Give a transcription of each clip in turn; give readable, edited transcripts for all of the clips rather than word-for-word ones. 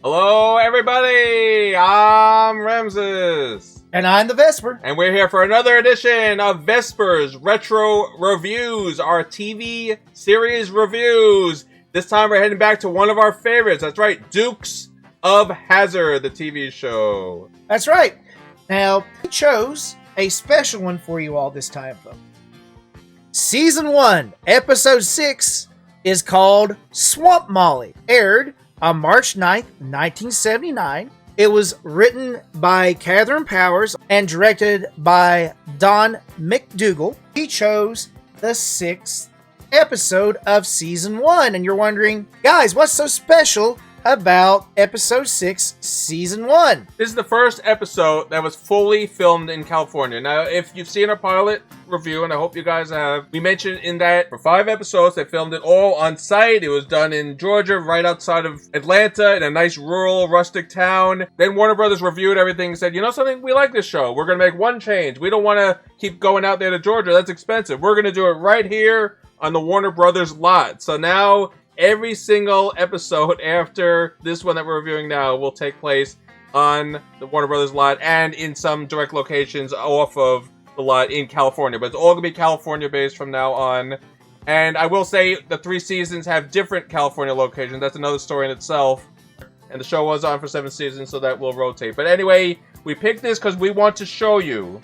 Hello, everybody! I'm Ramsis. And I'm the Vespor. And we're here for another edition of Vespors Retro Reviews, our TV series reviews. This time we're heading back to one of our favorites. That's right, Dukes of Hazzard, the TV show. That's right. Now, we chose a special one for you all this time, though. Season 1, Episode 6 is called Swamp Molly. Aired on March 9th, 1979. It was written by Catherine Powers and directed by Don McDougall. He chose the 6th episode of Season 1. And you're wondering, guys, what's so special about Episode 6, Season 1? This is the first episode that was fully filmed in California. Now, if you've seen our pilot review, and I hope you guys have, we mentioned in that for 5 episodes, they filmed it all on site. It was done in Georgia, right outside of Atlanta, in a nice rural, rustic town. Then Warner Brothers reviewed everything and said, you know something, we like this show. We're going to make one change. We don't want to keep going out there to Georgia. That's expensive. We're going to do it right here on the Warner Brothers lot. So now every single episode after this one that we're reviewing now will take place on the Warner Brothers lot and in some direct locations off of the lot in California. But it's all going to be California-based from now on. And I will say the 3 seasons have different California locations. That's another story in itself. And the show was on for 7 seasons, so that will rotate. But anyway, we picked this because we want to show you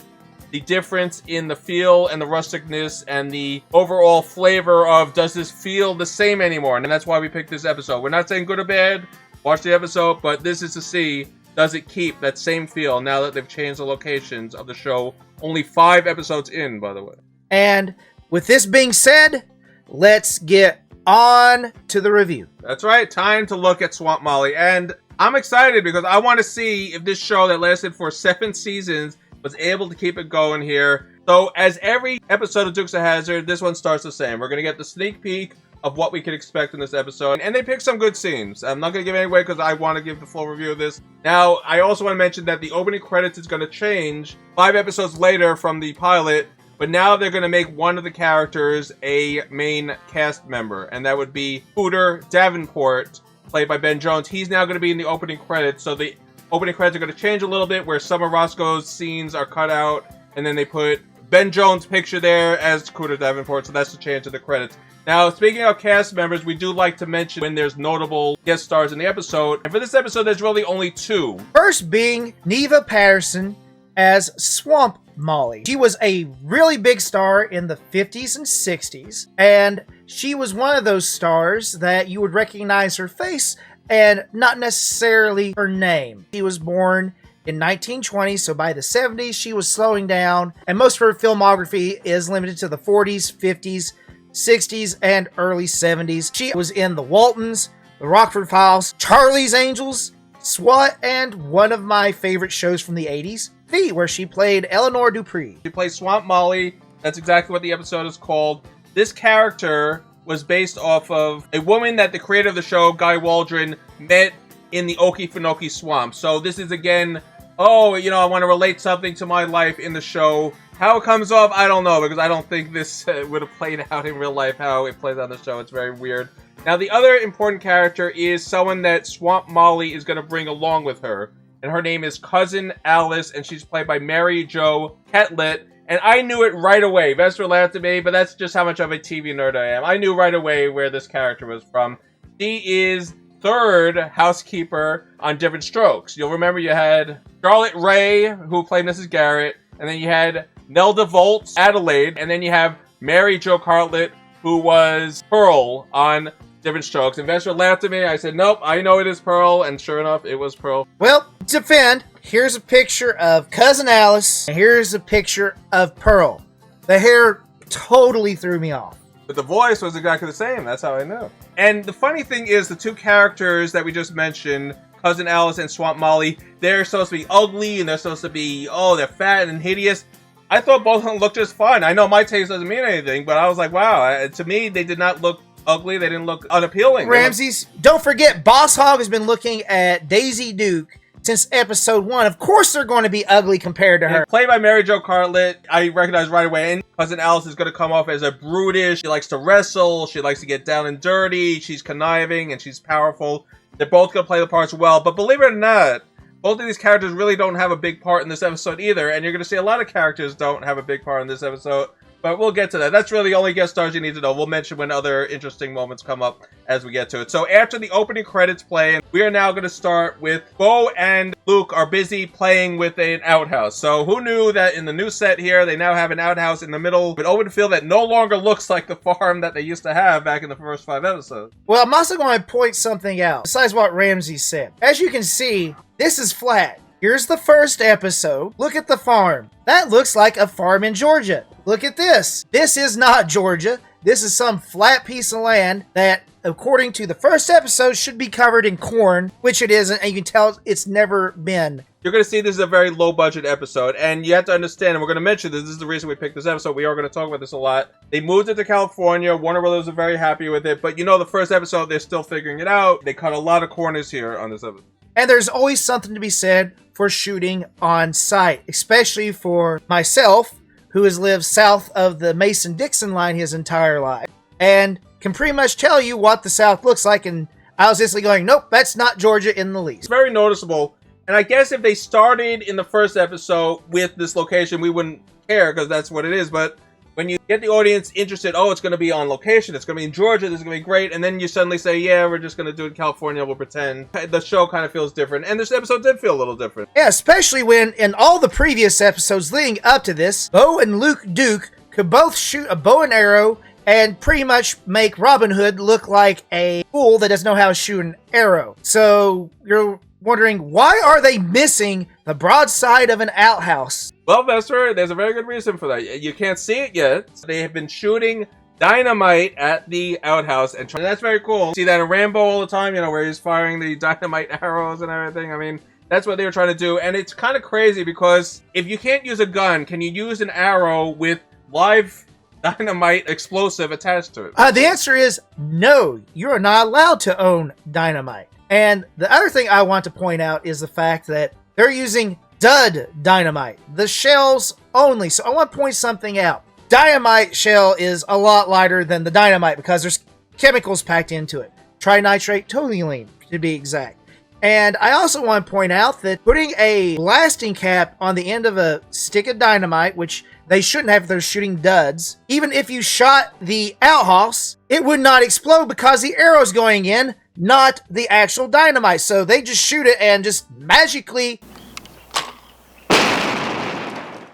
the difference in the feel and the rusticness and the overall flavor of, does this feel the same anymore? And that's why we picked this episode. We're not saying good or bad, watch the episode, but this is to see, does it keep that same feel now that they've changed the locations of the show? Only 5 episodes in, by the way. And with this being said, let's get on to the review. That's right, time to look at Swamp Molly. And I'm excited because I want to see if this show that lasted for 7 seasons was able to keep it going here. So as every episode of Dukes of Hazzard, this one starts the same. We're going to get the sneak peek of what we can expect in this episode. And they picked some good scenes. I'm not going to give any away because I want to give the full review of this. Now, I also want to mention that the opening credits is going to change 5 episodes later from the pilot. But now they're going to make one of the characters a main cast member. And that would be Cooter Davenport, played by Ben Jones. He's now going to be in the opening credits. So the opening credits are going to change a little bit, where some of Roscoe's scenes are cut out, and then they put Ben Jones' picture there as Cooter Davenport, so that's the change of the credits. Now, speaking of cast members, we do like to mention when there's notable guest stars in the episode, and for this episode, there's really only 2. First being Neva Patterson as Swamp Molly. She was a really big star in the 50s and 60s, and she was one of those stars that you would recognize her face and not necessarily her name. She was born in 1920, so by the 70s, she was slowing down, and most of her filmography is limited to the 40s, 50s, 60s, and early 70s. She was in The Waltons, The Rockford Files, Charlie's Angels, SWAT, and one of my favorite shows from the 80s, V, where she played Eleanor Dupree. She plays Swamp Molly. That's exactly what the episode is called. This character was based off of a woman that the creator of the show, Guy Waldron, met in the Okefenokee Swamp. So this is, again, oh, you know, I want to relate something to my life in the show. How it comes off, I don't know, because I don't think this would have played out in real life, how it plays on the show. It's very weird. Now, the other important character is someone that Swamp Molly is going to bring along with her. And her name is Cousin Alice, and she's played by Mary Jo Catlett. And I knew it right away. Vespor laughed at me, but that's just how much of a TV nerd I am. I knew right away where this character was from. She is 3rd housekeeper on Different Strokes. You'll remember you had Charlotte Ray, who played Mrs. Garrett, and then you had Nelda Volts, Adelaide, and then you have Mary Jo Catlett, who was Pearl on Different Strokes. And Vespor laughed at me. I said, nope, I know it is Pearl, and sure enough, it was Pearl. Well, to defend, here's a picture of Cousin Alice, and here's a picture of Pearl. The hair totally threw me off. But the voice was exactly the same. That's how I knew. And the funny thing is, the 2 characters that we just mentioned, Cousin Alice and Swamp Molly, they're supposed to be ugly, and they're supposed to be, oh, they're fat and hideous. I thought both of them looked just fine. I know my taste doesn't mean anything, but I was like, wow, to me, they did not look ugly. They didn't look unappealing. Ramses, don't forget, Boss Hogg has been looking at Daisy Duke since episode 1. Of course they're going to be ugly compared to her. And played by Mary Jo Cartlett, I recognize right away. And Cousin Alice is going to come off as a brutish. She likes to wrestle. She likes to get down and dirty. She's conniving and she's powerful. They're both going to play the parts well. But believe it or not, both of these characters really don't have a big part in this episode either. And you're going to see a lot of characters don't have a big part in this episode. But we'll get to that. That's really the only guest stars you need to know. We'll mention when other interesting moments come up as we get to it. So after the opening credits play, we are now going to start with Bo and Luke are busy playing with an outhouse. So who knew that in the new set here, they now have an outhouse in the middle of an open field that no longer looks like the farm that they used to have back in the first 5 episodes. Well, I'm also going to point something out, besides what Ramsey said. As you can see, this is flat. Here's the first episode. Look at the farm. That looks like a farm in Georgia. Look at this. This is not Georgia. This is some flat piece of land that, according to the first episode, should be covered in corn, which it isn't, and you can tell it's never been. You're going to see this is a very low-budget episode, and you have to understand, and we're going to mention this is the reason we picked this episode. We are going to talk about this a lot. They moved it to California. Warner Brothers are very happy with it, but you know the first episode, they're still figuring it out. They cut a lot of corners here on this episode. And there's always something to be said for shooting on site, especially for myself, who has lived south of the Mason-Dixon line his entire life, and can pretty much tell you what the South looks like, and I was instantly going, nope, that's not Georgia in the least. It's very noticeable, and I guess if they started in the first episode with this location, we wouldn't care, because that's what it is, but when you get the audience interested, oh, it's going to be on location, it's going to be in Georgia, this is going to be great, and then you suddenly say, yeah, we're just going to do it in California, we'll pretend. The show kind of feels different, and this episode did feel a little different. Yeah, especially when, in all the previous episodes leading up to this, Bo and Luke Duke could both shoot a bow and arrow and pretty much make Robin Hood look like a fool that doesn't know how to shoot an arrow. So, you're wondering, why are they missing the broadside of an outhouse? Well, Vesper, there's a very good reason for that. You can't see it yet. They have been shooting dynamite at the outhouse, and that's very cool. See that in Rambo all the time, you know, where he's firing the dynamite arrows and everything. I mean, that's what they were trying to do, and it's kind of crazy because if you can't use a gun, can you use an arrow with live dynamite explosive attached to it? The answer is no. You are not allowed to own dynamite. And the other thing I want to point out is the fact that they're using dud dynamite, the shells only. So I want to point something out. Dynamite shell is a lot lighter than the dynamite because there's chemicals packed into it. Trinitrate toluene, to be exact. And I also want to point out that putting a blasting cap on the end of a stick of dynamite, which they shouldn't have if they're shooting duds, even if you shot the outhouse, it would not explode because the arrow's going in, not the actual dynamite. So they just shoot it and just magically...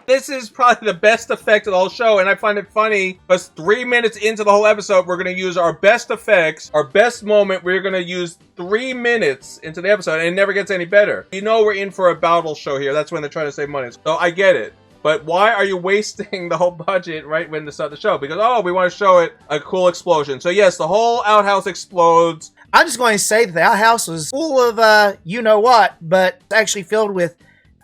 This is probably the best effect of the whole show, and I find it funny because 3 minutes into the whole episode, we're going to use our best effects, our best moment. We're going to use 3 minutes into the episode, and it never gets any better. You know we're in for a battle show here. That's when they're trying to save money. So I get it. But why are you wasting the whole budget right when to start the show? Because, oh, we want to show it a cool explosion. So yes, the whole outhouse explodes. I'm just going to say that the outhouse was full of you-know-what, but it's actually filled with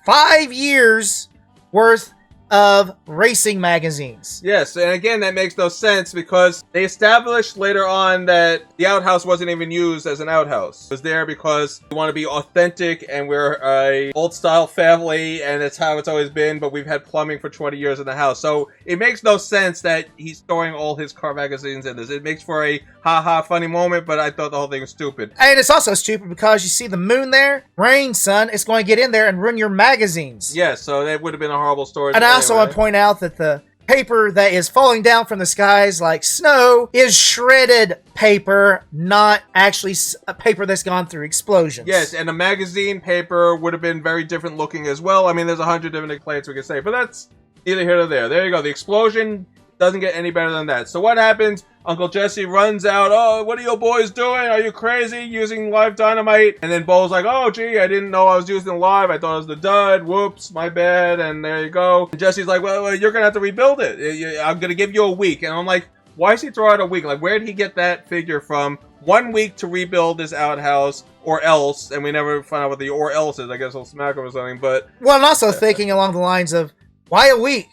5 years worth of racing magazines. Yes, and again, that makes no sense because they established later on that the outhouse wasn't even used as an outhouse. It was there because we want to be authentic and we're a old-style family and it's how it's always been, but we've had plumbing for 20 years in the house. So it makes no sense that he's storing all his car magazines in this. It makes for a ha-ha funny moment, but I thought the whole thing was stupid. And it's also stupid because you see the moon there? Rain, son. It's going to get in there and ruin your magazines. Yes, so that would have been a horrible story. And I also want to point out that the paper that is falling down from the skies like snow is shredded paper, not actually a paper that's gone through explosions. Yes, and the magazine paper would have been very different looking as well. I mean, there's 100 different complaints we could say, but that's neither here nor there. There you go. The explosion doesn't get any better than that. So what happens? Uncle Jesse runs out. Oh, what are you boys doing? Are you crazy using live dynamite? And then Bo's like, oh, gee, I didn't know I was using live. I thought it was the dud. Whoops, my bad. And there you go. And Jesse's like, well, you're going to have to rebuild it. I'm going to give you a week. And I'm like, why is he throwing out a week? Like, where did he get that figure from? 1 week to rebuild this outhouse or else. And we never find out what the or else is. I guess he'll smack him or something. But well, I'm also thinking along the lines of, why a week?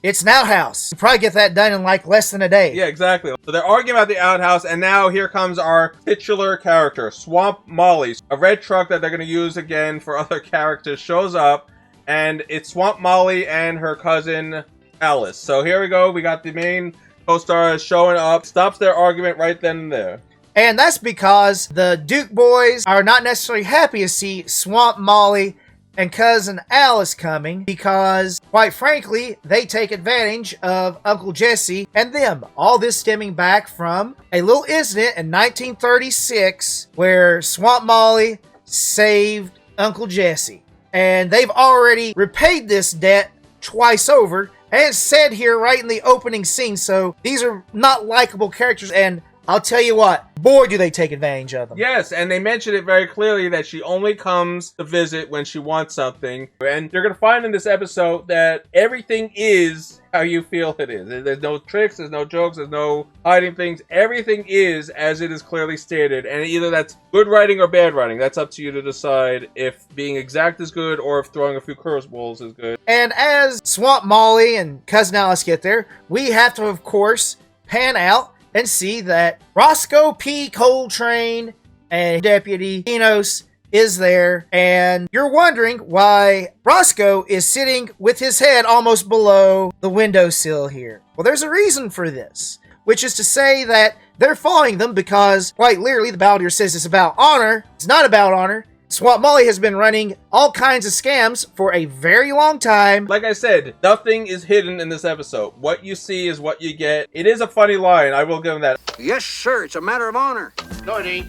It's an outhouse. You probably get that done in like less than a day. Yeah, exactly. So they're arguing about the outhouse, and now here comes our titular character, Swamp Molly. A red truck that they're going to use again for other characters shows up, and it's Swamp Molly and her cousin Alice. So here we go. We got the main co-stars showing up. Stops their argument right then and there. And that's because the Duke boys are not necessarily happy to see Swamp Molly and cousin Alice coming because, quite frankly, they take advantage of Uncle Jesse and them. All this stemming back from a little incident in 1936 where Swamp Molly saved Uncle Jesse. And they've already repaid this debt twice over, and it's said here right in the opening scene, so these are not likable characters, and I'll tell you what, boy, do they take advantage of them. Yes, and they mentioned it very clearly that she only comes to visit when she wants something. And you're going to find in this episode that everything is how you feel it is. There's no tricks, there's no jokes, there's no hiding things. Everything is as it is clearly stated. And either that's good writing or bad writing. That's up to you to decide if being exact is good or if throwing a few curveballs is good. And as Swamp Molly and cousin Alice get there, we have to, of course, pan out and see that Roscoe P. Coltrane and Deputy Enos is there, and you're wondering why Roscoe is sitting with his head almost below the windowsill here. Well, there's a reason for this, which is to say that they're following them because, quite literally, the battle here says it's about honor. It's not about honor. Swamp Molly has been running all kinds of scams for a very long time. Like I said, nothing is hidden in this episode. What you see is what you get. It is a funny line. I will give them that. Yes, sir. It's a matter of honor. No, it ain't.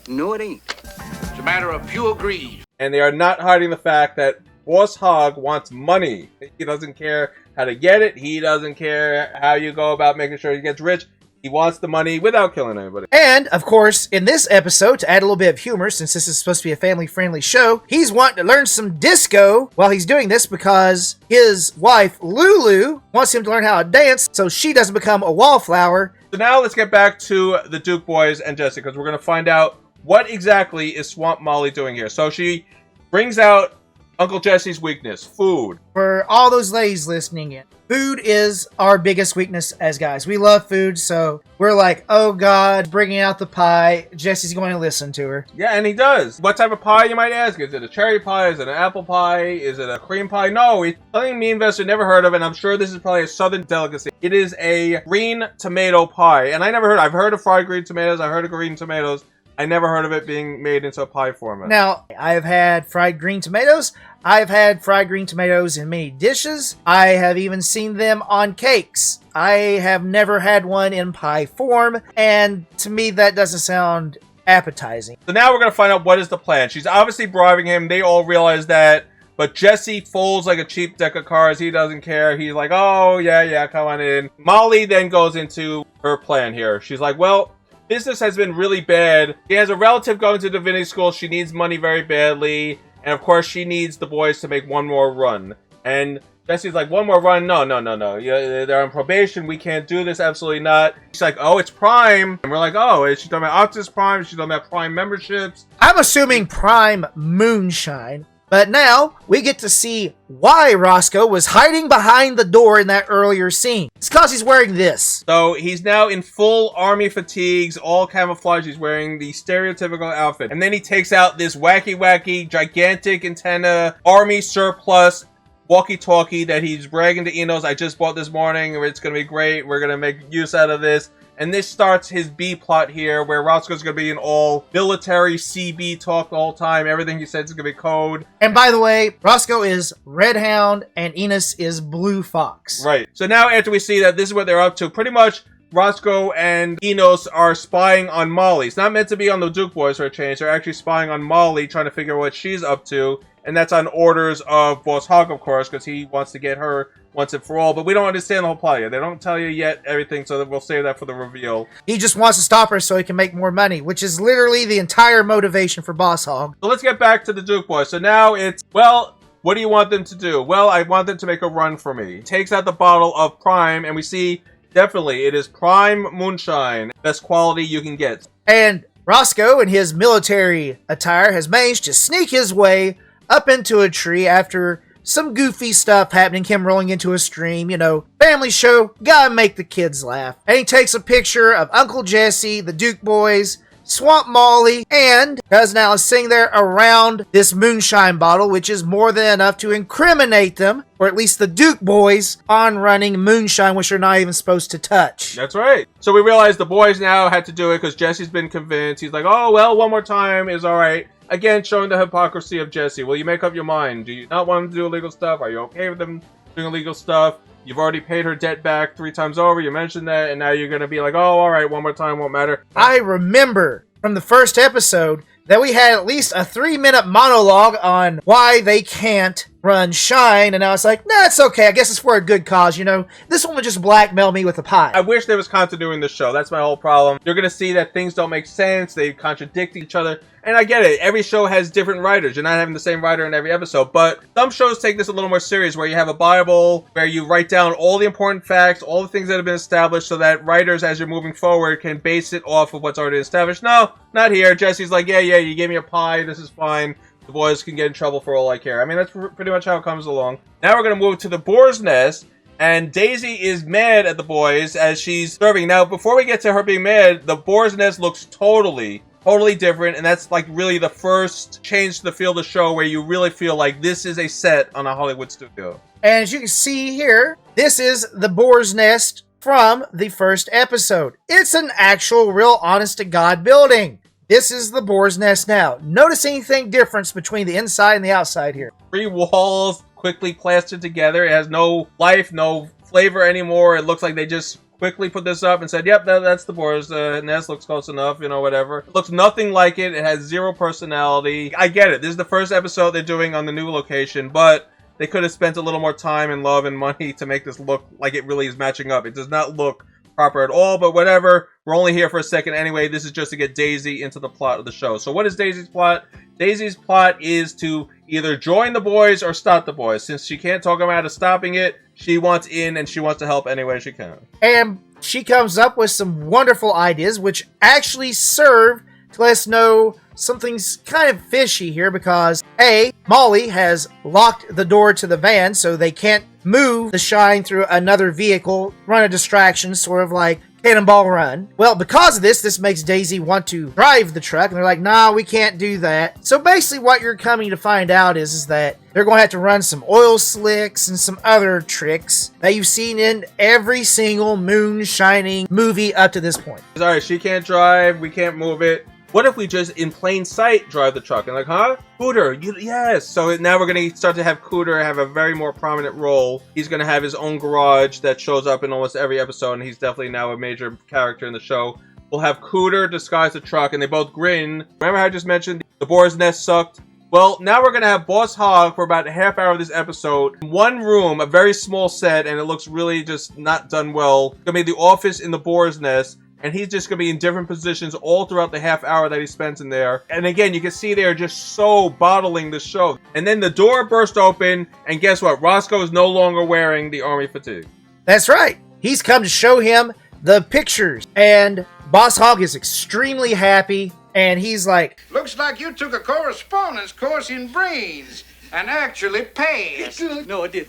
No, it ain't. It's a matter of pure greed. And they are not hiding the fact that Boss Hogg wants money. He doesn't care how to get it. He doesn't care how you go about making sure he gets rich. He wants the money without killing anybody. And, of course, in this episode, to add a little bit of humor, since this is supposed to be a family-friendly show, he's wanting to learn some disco while he's doing this because his wife, Lulu, wants him to learn how to dance so she doesn't become a wallflower. So now let's get back to the Duke boys and Jesse, because we're going to find out what exactly is Swamp Molly doing here. So she brings out Uncle Jesse's weakness, food. For all those ladies listening in, food is our biggest weakness as guys. We love food, so we're like, oh God, bringing out the pie. Jesse's going to listen to her. Yeah, and he does. What type of pie, you might ask? Is it a cherry pie? Is it an apple pie? Is it a cream pie? No, it's something me and Vester never heard of, and I'm sure this is probably a southern delicacy. It is a green tomato pie, and I've heard of fried green tomatoes, I've heard of green tomatoes. I never heard of it being made into a pie format. Now, I've had fried green tomatoes. I've had fried green tomatoes in many dishes. I have even seen them on cakes. I have never had one in pie form, and to me that doesn't sound appetizing. So now we're going to find out what is the plan. She's obviously bribing him. They all realize that. But Jesse folds like a cheap deck of cards. He doesn't care. He's like, oh, yeah, come on in. Molly then goes into her plan here. She's like, well, business has been really bad. She has a relative going to divinity school. She needs money very badly. And of course, she needs the boys to make one more run. And Jesse's like, one more run? No. They're on probation. We can't do this. Absolutely not. She's like, oh, it's Prime. And we're like, oh, is she talking about Optus Prime? Is she talking about Prime memberships? I'm assuming Prime Moonshine. But now, we get to see why Roscoe was hiding behind the door in that earlier scene. It's because he's wearing this. So, he's now in full army fatigues, all camouflage. He's wearing the stereotypical outfit. And then he takes out this wacky, gigantic antenna, army surplus walkie-talkie that he's bragging to Enos, I just bought this morning, it's going to be great, we're going to make use out of this. And this starts his B plot here, where Roscoe's going to be in all military CB talk the whole time. Everything he says is going to be code. And by the way, Roscoe is Red Hound and Enos is Blue Fox. Right. So now after we see that this is what they're up to, pretty much Roscoe and Enos are spying on Molly. It's not meant to be on the Duke boys for a change. They're actually spying on Molly, trying to figure out what she's up to. And that's on orders of Boss Hogg, of course, because he wants to get her once and for all. But we don't understand the whole plot yet. They don't tell you yet everything, so that we'll save that for the reveal. He just wants to stop her so he can make more money, which is literally the entire motivation for Boss Hogg. So let's get back to the Duke boys. So now it's, well, what do you want them to do? Well, I want them to make a run for me. He takes out the bottle of Prime, and we see, definitely, it is Prime Moonshine. Best quality you can get. And Roscoe, in his military attire, has managed to sneak his way up into a tree after some goofy stuff happening, him rolling into a stream, family show, gotta make the kids laugh. And he takes a picture of Uncle Jesse, the Duke boys, Swamp Molly, and Cousin Alice sitting there around this moonshine bottle, which is more than enough to incriminate them, or at least the Duke boys, on running moonshine, which they're not even supposed to touch. That's right. So we realized the boys now had to do it because Jesse's been convinced. He's like, oh, well, one more time is all right. Again, showing the hypocrisy of Jesse. Will you make up your mind? Do you not want him to do illegal stuff? Are you okay with them doing illegal stuff? You've already paid her debt back 3 times over. You mentioned that, and now you're going to be like, oh, all right, one more time, won't matter. I remember from the first episode that we had at least a 3-minute monologue on why they can't run Shine, and I was like, nah, it's okay. I guess it's for a good cause, This one would just blackmail me with a pie. I wish there was continuity in the show. That's my whole problem. You're going to see that things don't make sense. They contradict each other. And I get it. Every show has different writers. You're not having the same writer in every episode. But some shows take this a little more serious, where you have a Bible, where you write down all the important facts, all the things that have been established, so that writers, as you're moving forward, can base it off of what's already established. No, not here. Jesse's like, yeah, you gave me a pie. This is fine. The boys can get in trouble for all I care. I mean, that's pretty much how it comes along. Now we're going to move to the boar's nest. And Daisy is mad at the boys as she's serving. Now, before we get to her being mad, the boar's nest looks totally different, and that's like really the first change to the feel of the show where you really feel like this is a set on a Hollywood studio. And as you can see here, this is the boar's nest from the first episode. It's an actual, real, honest-to-God building. This is the boar's nest now. Notice anything difference between the inside and the outside here? 3 walls quickly plastered together. It has no life, no flavor anymore. It looks like they just quickly put this up and said, yep, that's the boar's nest. Looks close enough, whatever. It looks nothing like it. It has 0 personality. I get it. This is the first episode they're doing on the new location, but they could have spent a little more time and love and money to make this look like it really is matching up. It does not look proper at all, but whatever. We're only here for a second anyway. This is just to get Daisy into the plot of the show. So what is Daisy's plot? Daisy's plot is to either join the boys or stop the boys. Since she can't talk them out of stopping it, she wants in and she wants to help any way she can. And she comes up with some wonderful ideas, which actually serve to let us know something's kind of fishy here, because A, Molly has locked the door to the van so they can't move the Shine through another vehicle, run a distraction, sort of like Cannonball Run. Well, because of this makes Daisy want to drive the truck, and they're like, nah, we can't do that. So basically what you're coming to find out is that they're going to have to run some oil slicks and some other tricks that you've seen in every single moonshining movie up to this point. Alright, she can't drive, we can't move it. What if we just, in plain sight, drive the truck? And like, huh? Cooter, yes. So now we're going to start to have Cooter have a very more prominent role. He's going to have his own garage that shows up in almost every episode, and he's definitely now a major character in the show. We'll have Cooter disguise the truck, and they both grin. Remember how I just mentioned the boar's nest sucked? Well, now we're going to have Boss Hogg for about a half hour of this episode. One room, a very small set, and it looks really just not done well. It's going to be the office in the boar's nest. And he's just going to be in different positions all throughout the half hour that he spends in there. And again, you can see they're just so bottling the show. And then the door burst open, and guess what? Roscoe is no longer wearing the army fatigue. That's right. He's come to show him the pictures. And Boss Hogg is extremely happy. And he's like, Looks like you took a correspondence course in brains and actually passed. No, I didn't.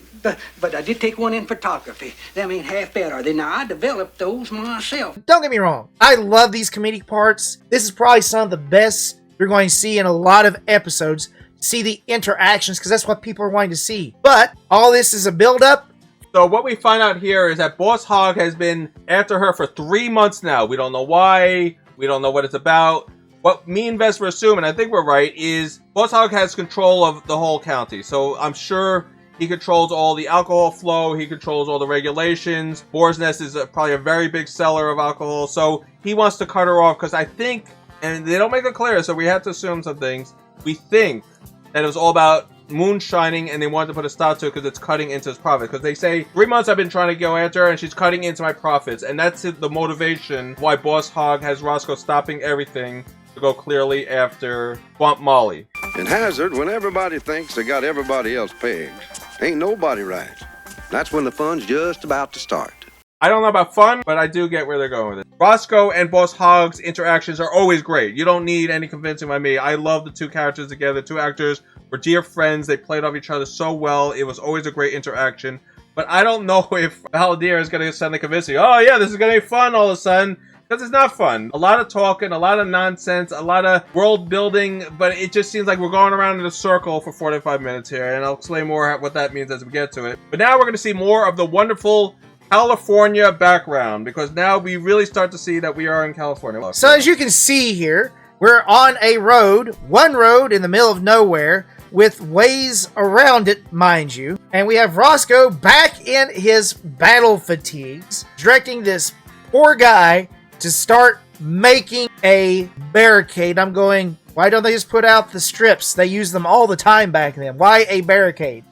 But I did take one in photography. Them ain't half bad, are they? Now, I developed those myself. don't get me wrong, I love these comedic parts. This is probably some of the best you're going to see in a lot of episodes. See the interactions, because that's what people are wanting to see. But all this is a build-up. So what we find out here is that Boss Hogg has been after her for 3 months now. We don't know why. We don't know what it's about. What me and Vesper assume, and I think we're right, is Boss Hogg has control of the whole county. So I'm sure he controls all the alcohol flow. He controls all the regulations. Boar's Nest is probably a very big seller of alcohol. So he wants to cut her off because I think, and they don't make it clear, so we have to assume some things. We think that it was all about moonshining, and they wanted to put a stop to it because it's cutting into his profit. Because they say, 3 months I've been trying to go after her, and she's cutting into my profits. And that's the motivation why Boss Hogg has Roscoe stopping everything to go clearly after Swamp Molly. In Hazard, when everybody thinks they got everybody else pegged, ain't nobody right. That's when the fun's just about to start. I don't know about fun, but I do get where they're going with it. Roscoe and Boss Hogg's interactions are always great. You don't need any convincing by me. I love the two characters together. Two actors were dear friends. They played off each other so well. It was always a great interaction. But I don't know if Valdir is going to suddenly convince you, oh yeah, this is going to be fun all of a sudden. Because it's not fun. A lot of talking, a lot of nonsense, a lot of world building, but it just seems like we're going around in a circle for 45 minutes here, and I'll explain more what that means as we get to it. But now we're going to see more of the wonderful California background, because now we really start to see that we are in California. So as you can see here, we're on a road, one road in the middle of nowhere, with ways around it, mind you. And we have Roscoe back in his battle fatigues, directing this poor guy to start making a barricade. I'm going, why don't they just put out the strips? They use them all the time back then. Why a barricade?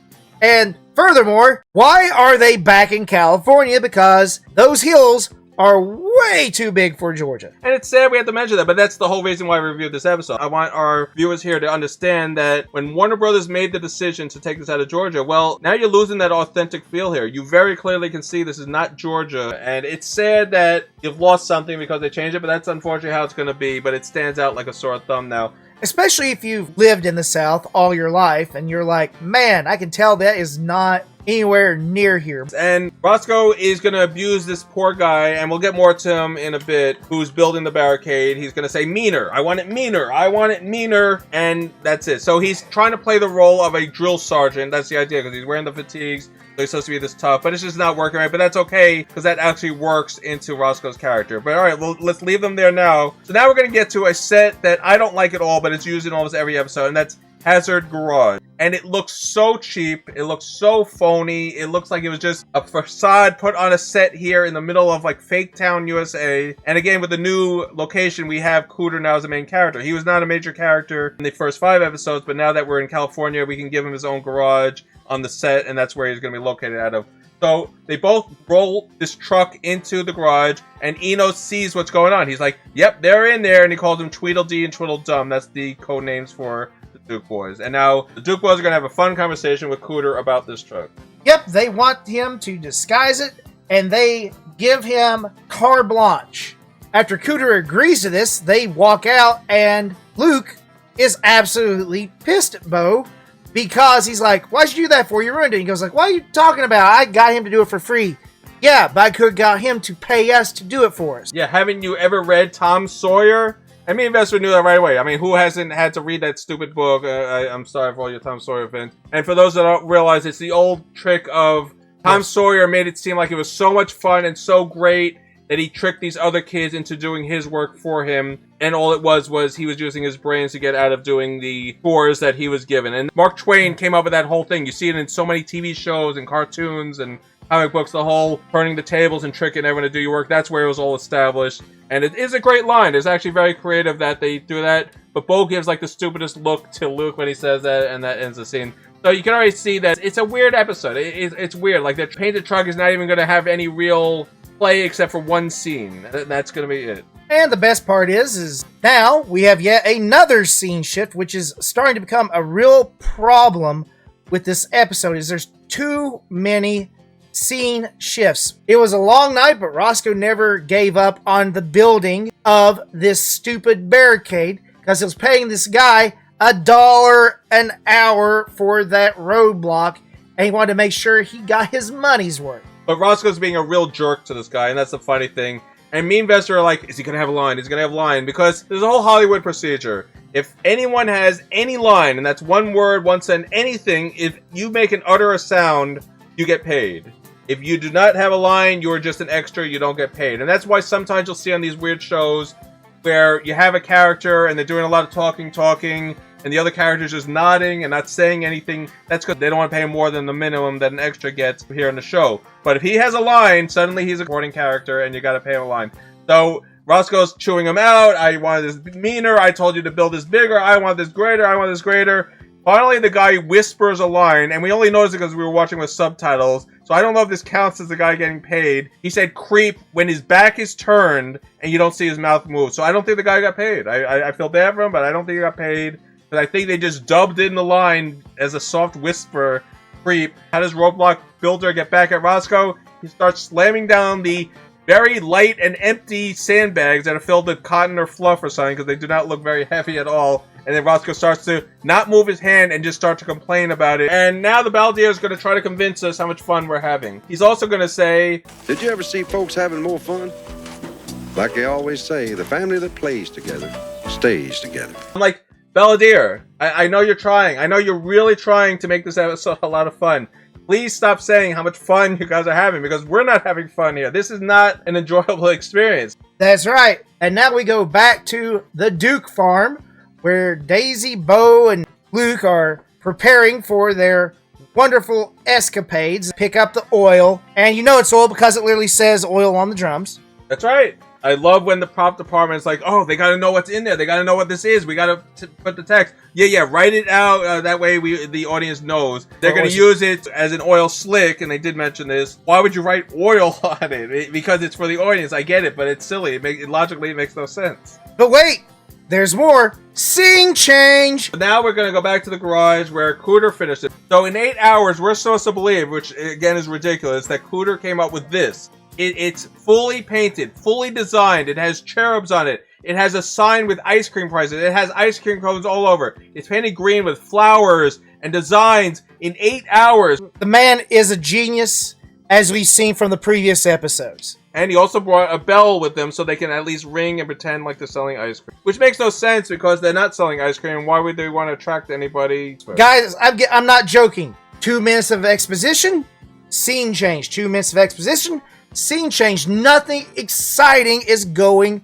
And furthermore, why are they back in California? Because those hills are way too big for Georgia. And it's sad we have to mention that, but that's the whole reason why we reviewed this episode. I want our viewers here to understand that when Warner Brothers made the decision to take this out of Georgia, well, now you're losing that authentic feel here. You very clearly can see this is not Georgia, and it's sad that you've lost something because they changed it, but that's unfortunately how it's going to be, but it stands out like a sore thumb now. Especially if you've lived in the South all your life, and you're like, man, I can tell that is not anywhere near here. And Roscoe is going to abuse this poor guy, and we'll get more to him in a bit, who's building the barricade. He's going to say, meaner, I want it meaner, I want it meaner, and that's it. So he's trying to play the role of a drill sergeant. That's the idea, because he's wearing the fatigues, so he's supposed to be this tough, but it's just not working right. But that's okay, because that actually works into Roscoe's character. But alright, well, let's leave them there now. So now we're going to get to a set that I don't like at all, but it's used in almost every episode, and that's Hazzard Garage. And it looks so cheap. It looks so phony. It looks like it was just a facade put on a set here in the middle of like Fake Town, USA. And again, with the new location, we have Cooter now as the main character. He was not a major character in the first 5 episodes, but now that we're in California, we can give him his own garage on the set, and that's where he's going to be located out of. So they both roll this truck into the garage, and Eno sees what's going on. He's like, yep, they're in there, and he calls them Tweedledee and Tweedledum. That's the code names for Duke Boys. And now the Duke Boys are going to have a fun conversation with Cooter about this truck. Yep, they want him to disguise it, and they give him carte blanche. After Cooter agrees to this, they walk out, and Luke is absolutely pissed at Bo, because he's like, why'd you do that for? You ruined it. He goes like, what are you talking about? I got him to do it for free. Yeah, but I could have got him to pay us to do it for us. Yeah, haven't you ever read Tom Sawyer? I mean, Vesper knew that right away. I mean, who hasn't had to read that stupid book? I'm sorry for all your Tom Sawyer fans. And for those that don't realize, it's the old trick of Tom Sawyer made it seem like it was so much fun and so great that he tricked these other kids into doing his work for him. And all it was he was using his brains to get out of doing the chores that he was given. And Mark Twain came up with that whole thing. You see it in so many TV shows and cartoons and comic books, the whole turning the tables and tricking everyone to do your work. That's where it was all established. And it is a great line. It's actually very creative that they do that. But Bo gives like the stupidest look to Luke when he says that, and that ends the scene. So you can already see that it's a weird episode. It's weird. Like the painted truck is not even going to have any real play except for one scene. That's going to be it. And the best part is now we have yet another scene shift, which is starting to become a real problem with this episode, is there's too many scene shifts. It was a long night, but Roscoe never gave up on the building of this stupid barricade, because he was paying this guy $1 an hour for that roadblock, and he wanted to make sure he got his money's worth. But Roscoe's being a real jerk to this guy, and that's the funny thing. And me and Vester are like, is he going to have a line? Is he going to have a line? Because there's a whole Hollywood procedure. If anyone has any line, and that's one word, one sentence, anything, if you make and utter a sound, you get paid. If you do not have a line, you're just an extra, you don't get paid. And that's why sometimes you'll see on these weird shows where you have a character and they're doing a lot of talking, and the other character's just nodding and not saying anything. That's because they don't want to pay more than the minimum that an extra gets here in the show. But if he has a line, suddenly he's a supporting character and you gotta pay him a line. So Roscoe's chewing him out. I wanted this meaner. I told you to build this bigger. I want this greater. I want this greater. Finally, the guy whispers a line, and we only noticed it because we were watching with subtitles. So I don't know if this counts as the guy getting paid. He said creep when his back is turned and you don't see his mouth move. So I don't think the guy got paid. I feel bad for him, but I don't think he got paid. But I think they just dubbed in the line as a soft whisper, creep. How does Roadblock Builder get back at Roscoe? He starts slamming down the very light and empty sandbags that are filled with cotton or fluff or something, because they do not look very heavy at all. And then Roscoe starts to not move his hand and just start to complain about it. And now the balladeer is going to try to convince us how much fun we're having. He's also going to say, Did you ever see folks having more fun? Like they always say, the family that plays together stays together. I'm like, balladeer, I know you're trying. I know you're really trying to make this episode a lot of fun. Please stop saying how much fun you guys are having, because we're not having fun here. This is not an enjoyable experience. That's right. And now we go back to the Duke farm, where Daisy, Bo, and Luke are preparing for their wonderful escapades. Pick up the oil. And you know it's oil because it literally says oil on the drums. That's right. I love when the prop department is like, oh, they got to know what's in there. They got to know what this is. We got to put the text. Yeah, write it out. That way the audience knows. They're going to use it as an oil slick, and they did mention this. Why would you write oil on it? Because it's for the audience. I get it, but it's silly. Logically, it makes no sense. But wait, there's more. Scene change. Now we're going to go back to the garage where Cooter finished it. So in 8 hours, we're supposed to believe, which again is ridiculous, that Cooter came up with this. It's fully painted, fully designed. It has cherubs on it. It has a sign with ice cream prices. It has ice cream cones all over. It's painted green with flowers and designs in 8 hours. The man is a genius, as we've seen from the previous episodes. And he also brought a bell with them so they can at least ring and pretend like they're selling ice cream. Which makes no sense because they're not selling ice cream. Why would they want to attract anybody? Guys, I'm not joking. 2 minutes of exposition, scene change. 2 minutes of exposition, scene change. Nothing exciting is going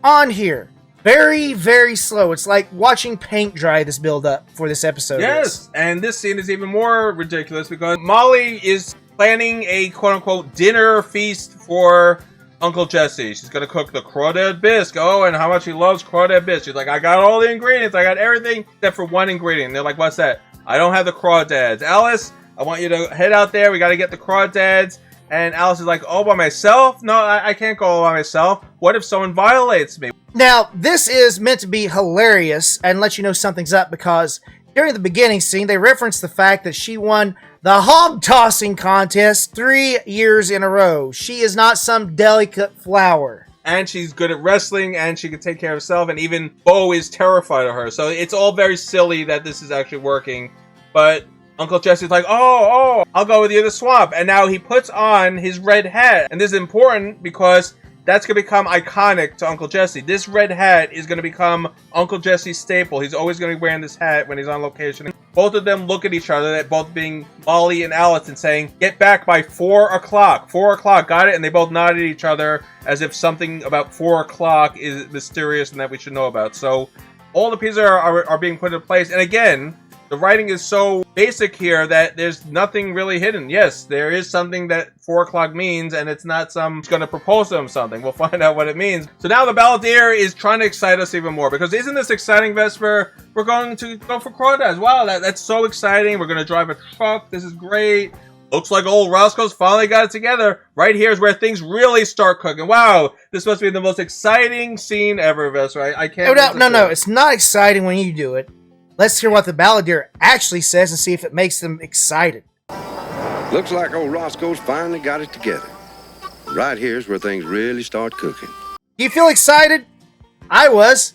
on here. Very, very slow. It's like watching paint dry this build up for this episode. Yes, and this scene is even more ridiculous because Molly is planning a quote-unquote dinner feast for Uncle Jesse. She's going to cook the crawdad bisque. Oh, and how much he loves crawdad bisque. She's like, I got all the ingredients. I got everything except for one ingredient. And they're like, what's that? I don't have the crawdads. Alice, I want you to head out there. We got to get the crawdads. And Alice is like, all by myself? No, I can't go all by myself. What if someone violates me? Now, this is meant to be hilarious and let you know something's up because during the beginning scene, they reference the fact that she won the hog tossing contest 3 years in a row. She is not some delicate flower. And she's good at wrestling, and she can take care of herself, and even Bo is terrified of her. So it's all very silly that this is actually working. But Uncle Jesse's like, oh, I'll go with you to the swamp. And now he puts on his red hat. And this is important because that's going to become iconic to Uncle Jesse. This red hat is going to become Uncle Jesse's staple. He's always going to be wearing this hat when he's on location. Both of them look at each other, that both being Molly and Alice, and saying, get back by 4 o'clock. 4 o'clock, got it? And they both nod at each other as if something about 4 o'clock is mysterious and that we should know about. So all the pieces are being put in place. And again, the writing is so basic here that there's nothing really hidden. Yes, there is something that 4 o'clock means, and it's not some going to propose to him something. We'll find out what it means. So now the balladeer is trying to excite us even more, because isn't this exciting, Vesper? We're going to go for crawdads. Wow, that's so exciting. We're going to drive a truck. This is great. Looks like old Roscoe's finally got it together. Right here is where things really start cooking. Wow, this must be the most exciting scene ever, Vesper. I can't... No, it's not exciting when you do it. Let's hear what the balladeer actually says and see if it makes them excited. Looks like old Roscoe's finally got it together. Right here's where things really start cooking. Do you feel excited? I was.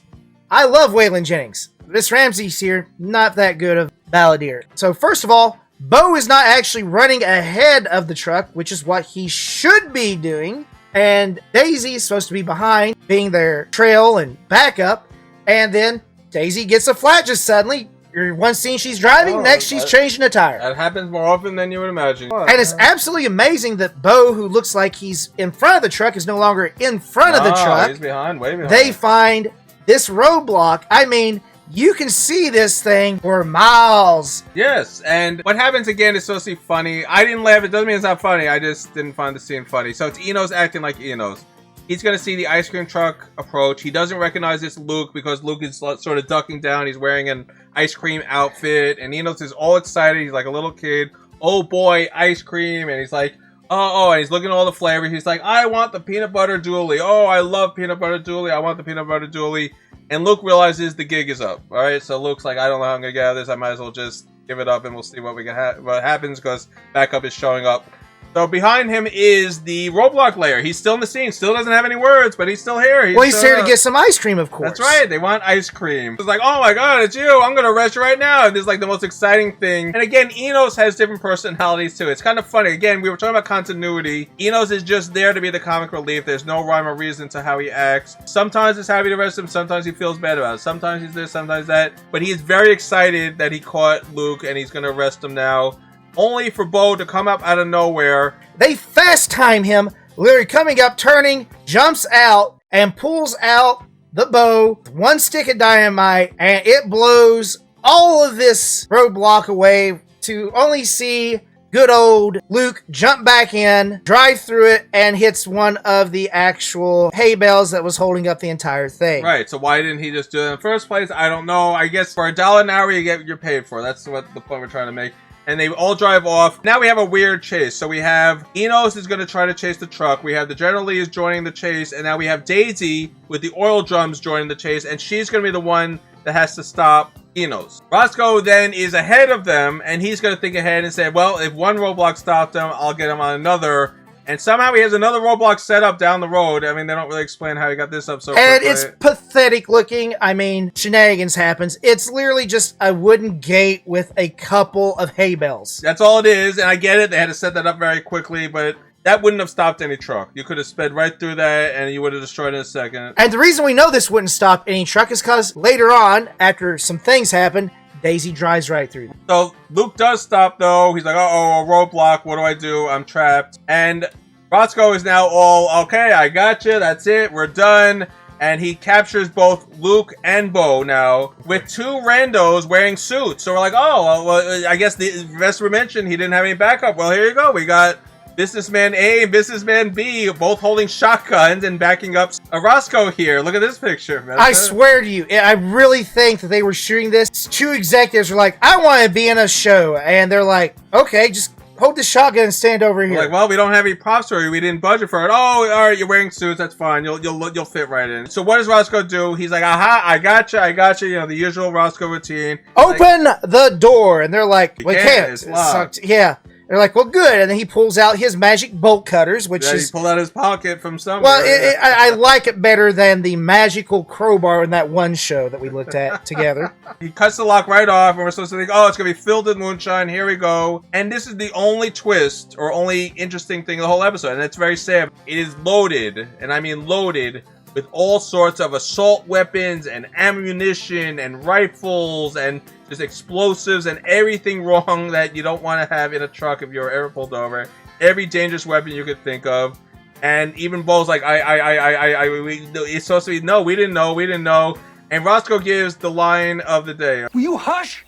I love Waylon Jennings. Miss Ramsey's here, not that good of balladeer. So first of all, Bo is not actually running ahead of the truck, which is what he should be doing. And Daisy is supposed to be behind, being their trail and backup. And then Daisy gets a flat just suddenly. One scene she's driving, next she's changing a tire. That happens more often than you would imagine. And it's absolutely amazing that Bo, who looks like he's in front of the truck, is no longer in front of the truck. He's behind, way behind. They find this roadblock. I mean, you can see this thing for miles. Yes, and what happens again is supposed to be funny. I didn't laugh. It doesn't mean it's not funny. I just didn't find the scene funny. So it's Enos acting like Enos. He's going to see the ice cream truck approach. He doesn't recognize this Luke because Luke is sort of ducking down. He's wearing an ice cream outfit. And Enos is all excited. He's like a little kid. Oh boy, ice cream. And he's like, oh, and he's looking at all the flavors. He's like, I want the peanut butter dually. Oh, I love peanut butter dually. I want the peanut butter dually. And Luke realizes the gig is up. All right, so Luke's like, I don't know how I'm going to get out of this. I might as well just give it up and we'll see what we can what happens because backup is showing up. So behind him is the Roblox layer. He's still in the scene. Still doesn't have any words, but he's still here. He's here to get some ice cream, of course. That's right. They want ice cream. It's like, oh my god, it's you. I'm going to arrest you right now. And this is like the most exciting thing. And again, Enos has different personalities too. It's kind of funny. Again, we were talking about continuity. Enos is just there to be the comic relief. There's no rhyme or reason to how he acts. Sometimes it's happy to arrest him. Sometimes he feels bad about it. Sometimes he's this, sometimes that. But he is very excited that he caught Luke and he's going to arrest him now. Only for Bo to come up out of nowhere. They fast time him, literally coming up, turning, jumps out, and pulls out the bow, one stick of dynamite, and it blows all of this roadblock away to only see good old Luke jump back in, drive through it, and hits one of the actual hay bales that was holding up the entire thing. Right, so why didn't he just do it in the first place? I don't know. I guess for $1 an hour, you get what you're paid for. That's what the point we're trying to make. And they all drive off. Now we have a weird chase. So we have Enos is going to try to chase the truck. We have the General Lee is joining the chase. And now we have Daisy with the oil drums joining the chase. And she's going to be the one that has to stop Enos. Roscoe then is ahead of them. And he's going to think ahead and say, well, if one roadblock stopped him, I'll get him on another. And somehow he has another roadblock set up down the road. I mean, they don't really explain how he got this up so quickly. And it's pathetic looking. I mean, shenanigans happens. It's literally just a wooden gate with a couple of hay bales. That's all it is. And I get it. They had to set that up very quickly, but that wouldn't have stopped any truck. You could have sped right through that and you would have destroyed it in a second. And the reason we know this wouldn't stop any truck is because later on, after some things happen, Daisy drives right through them. So Luke does stop though. He's like, uh-oh, a roadblock. What do I do? I'm trapped. And Roscoe is now all, okay, I got you. That's it. We're done. And he captures both Luke and Bo now with two randos wearing suits. So we're like, oh, well, I guess the Vespor mentioned he didn't have any backup. Well, here you go. We got Businessman A and Businessman B both holding shotguns and backing up Roscoe here. Look at this picture, man. I swear to you, I really think that they were shooting this. Two executives were like, I want to be in a show. And they're like, okay, just hold the shotgun and stand over here. We're like, well, we don't have any props for you. We didn't budget for it. Oh, all right, you're wearing suits. That's fine. You'll fit right in. So what does Roscoe do? He's like, aha, I got you. You know, the usual Roscoe routine. Open the door. And they're like, we can't. It's locked. Yeah. They're like, well, good. And then he pulls out his magic bolt cutters, which is... he pulled out his pocket from somewhere. Well, I like it better than the magical crowbar in that one show that we looked at together. He cuts the lock right off, and we're supposed to think, oh, it's going to be filled with moonshine. Here we go. And this is the only twist, or only interesting thing of the whole episode, and it's very sad. It is loaded, and I mean loaded, with all sorts of assault weapons, and ammunition, and rifles, and just explosives and everything wrong that you don't want to have in a truck if you're ever pulled over. Every dangerous weapon you could think of. And even Bo's like, it's supposed to be, no, we didn't know. And Roscoe gives the line of the day. Will you hush?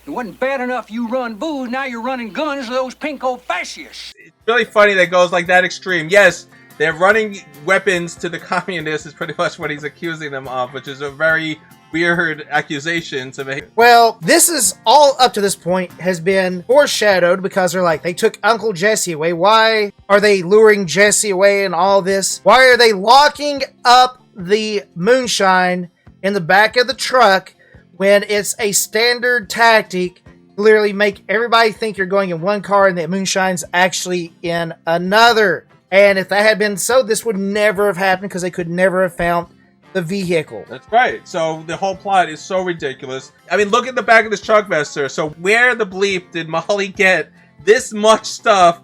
It wasn't bad enough you run booze, now you're running guns to those pinko fascists. It's really funny that it goes like that extreme. Yes, they're running weapons to the communists is pretty much what he's accusing them of, which is a very weird accusation to make. Well, this is all up to this point has been foreshadowed because they're like, they took Uncle Jesse away. Why are they luring Jesse away and all this? Why are they locking up the moonshine in the back of the truck when it's a standard tactic to literally make everybody think you're going in one car and the moonshine's actually in another? And if that had been so, this would never have happened because they could never have found the vehicle. That's right. So the whole plot is so ridiculous. I mean, look at the back of this truck, Vester. So where the bleep did Molly get this much stuff?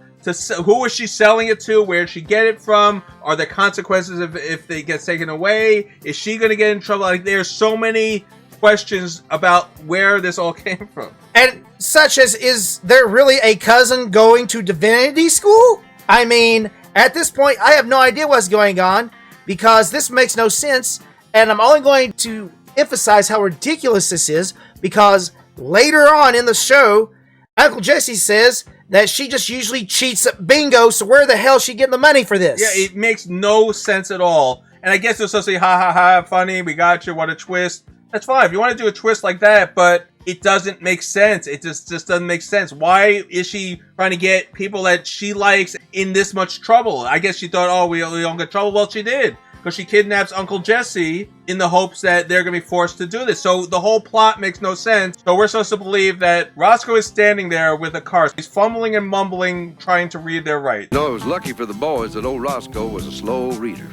Who is she selling it to? Where did she get it from? Are there consequences if they get taken away? Is she going to get in trouble? Like, there's so many questions about where this all came from. And such as, is there really a cousin going to divinity school? I mean, at this point, I have no idea what's going on, because this makes no sense, and I'm only going to emphasize how ridiculous this is, because later on in the show, Uncle Jesse says that she just usually cheats at bingo, so where the hell is she getting the money for this? Yeah, it makes no sense at all. And I guess it's supposed to be, ha ha ha, funny, we got you, what a twist. That's fine, if you want to do a twist like that, but it doesn't make sense. It just doesn't make sense. Why is she trying to get people that she likes in this much trouble? I guess she thought, oh, we don't get trouble. Well, she did. because she kidnaps Uncle Jesse in the hopes that they're going to be forced to do this. So the whole plot makes no sense. So we're supposed to believe that Roscoe is standing there with a car. He's fumbling and mumbling, trying to read their rights. No, it was lucky for the boys that old Roscoe was a slow reader.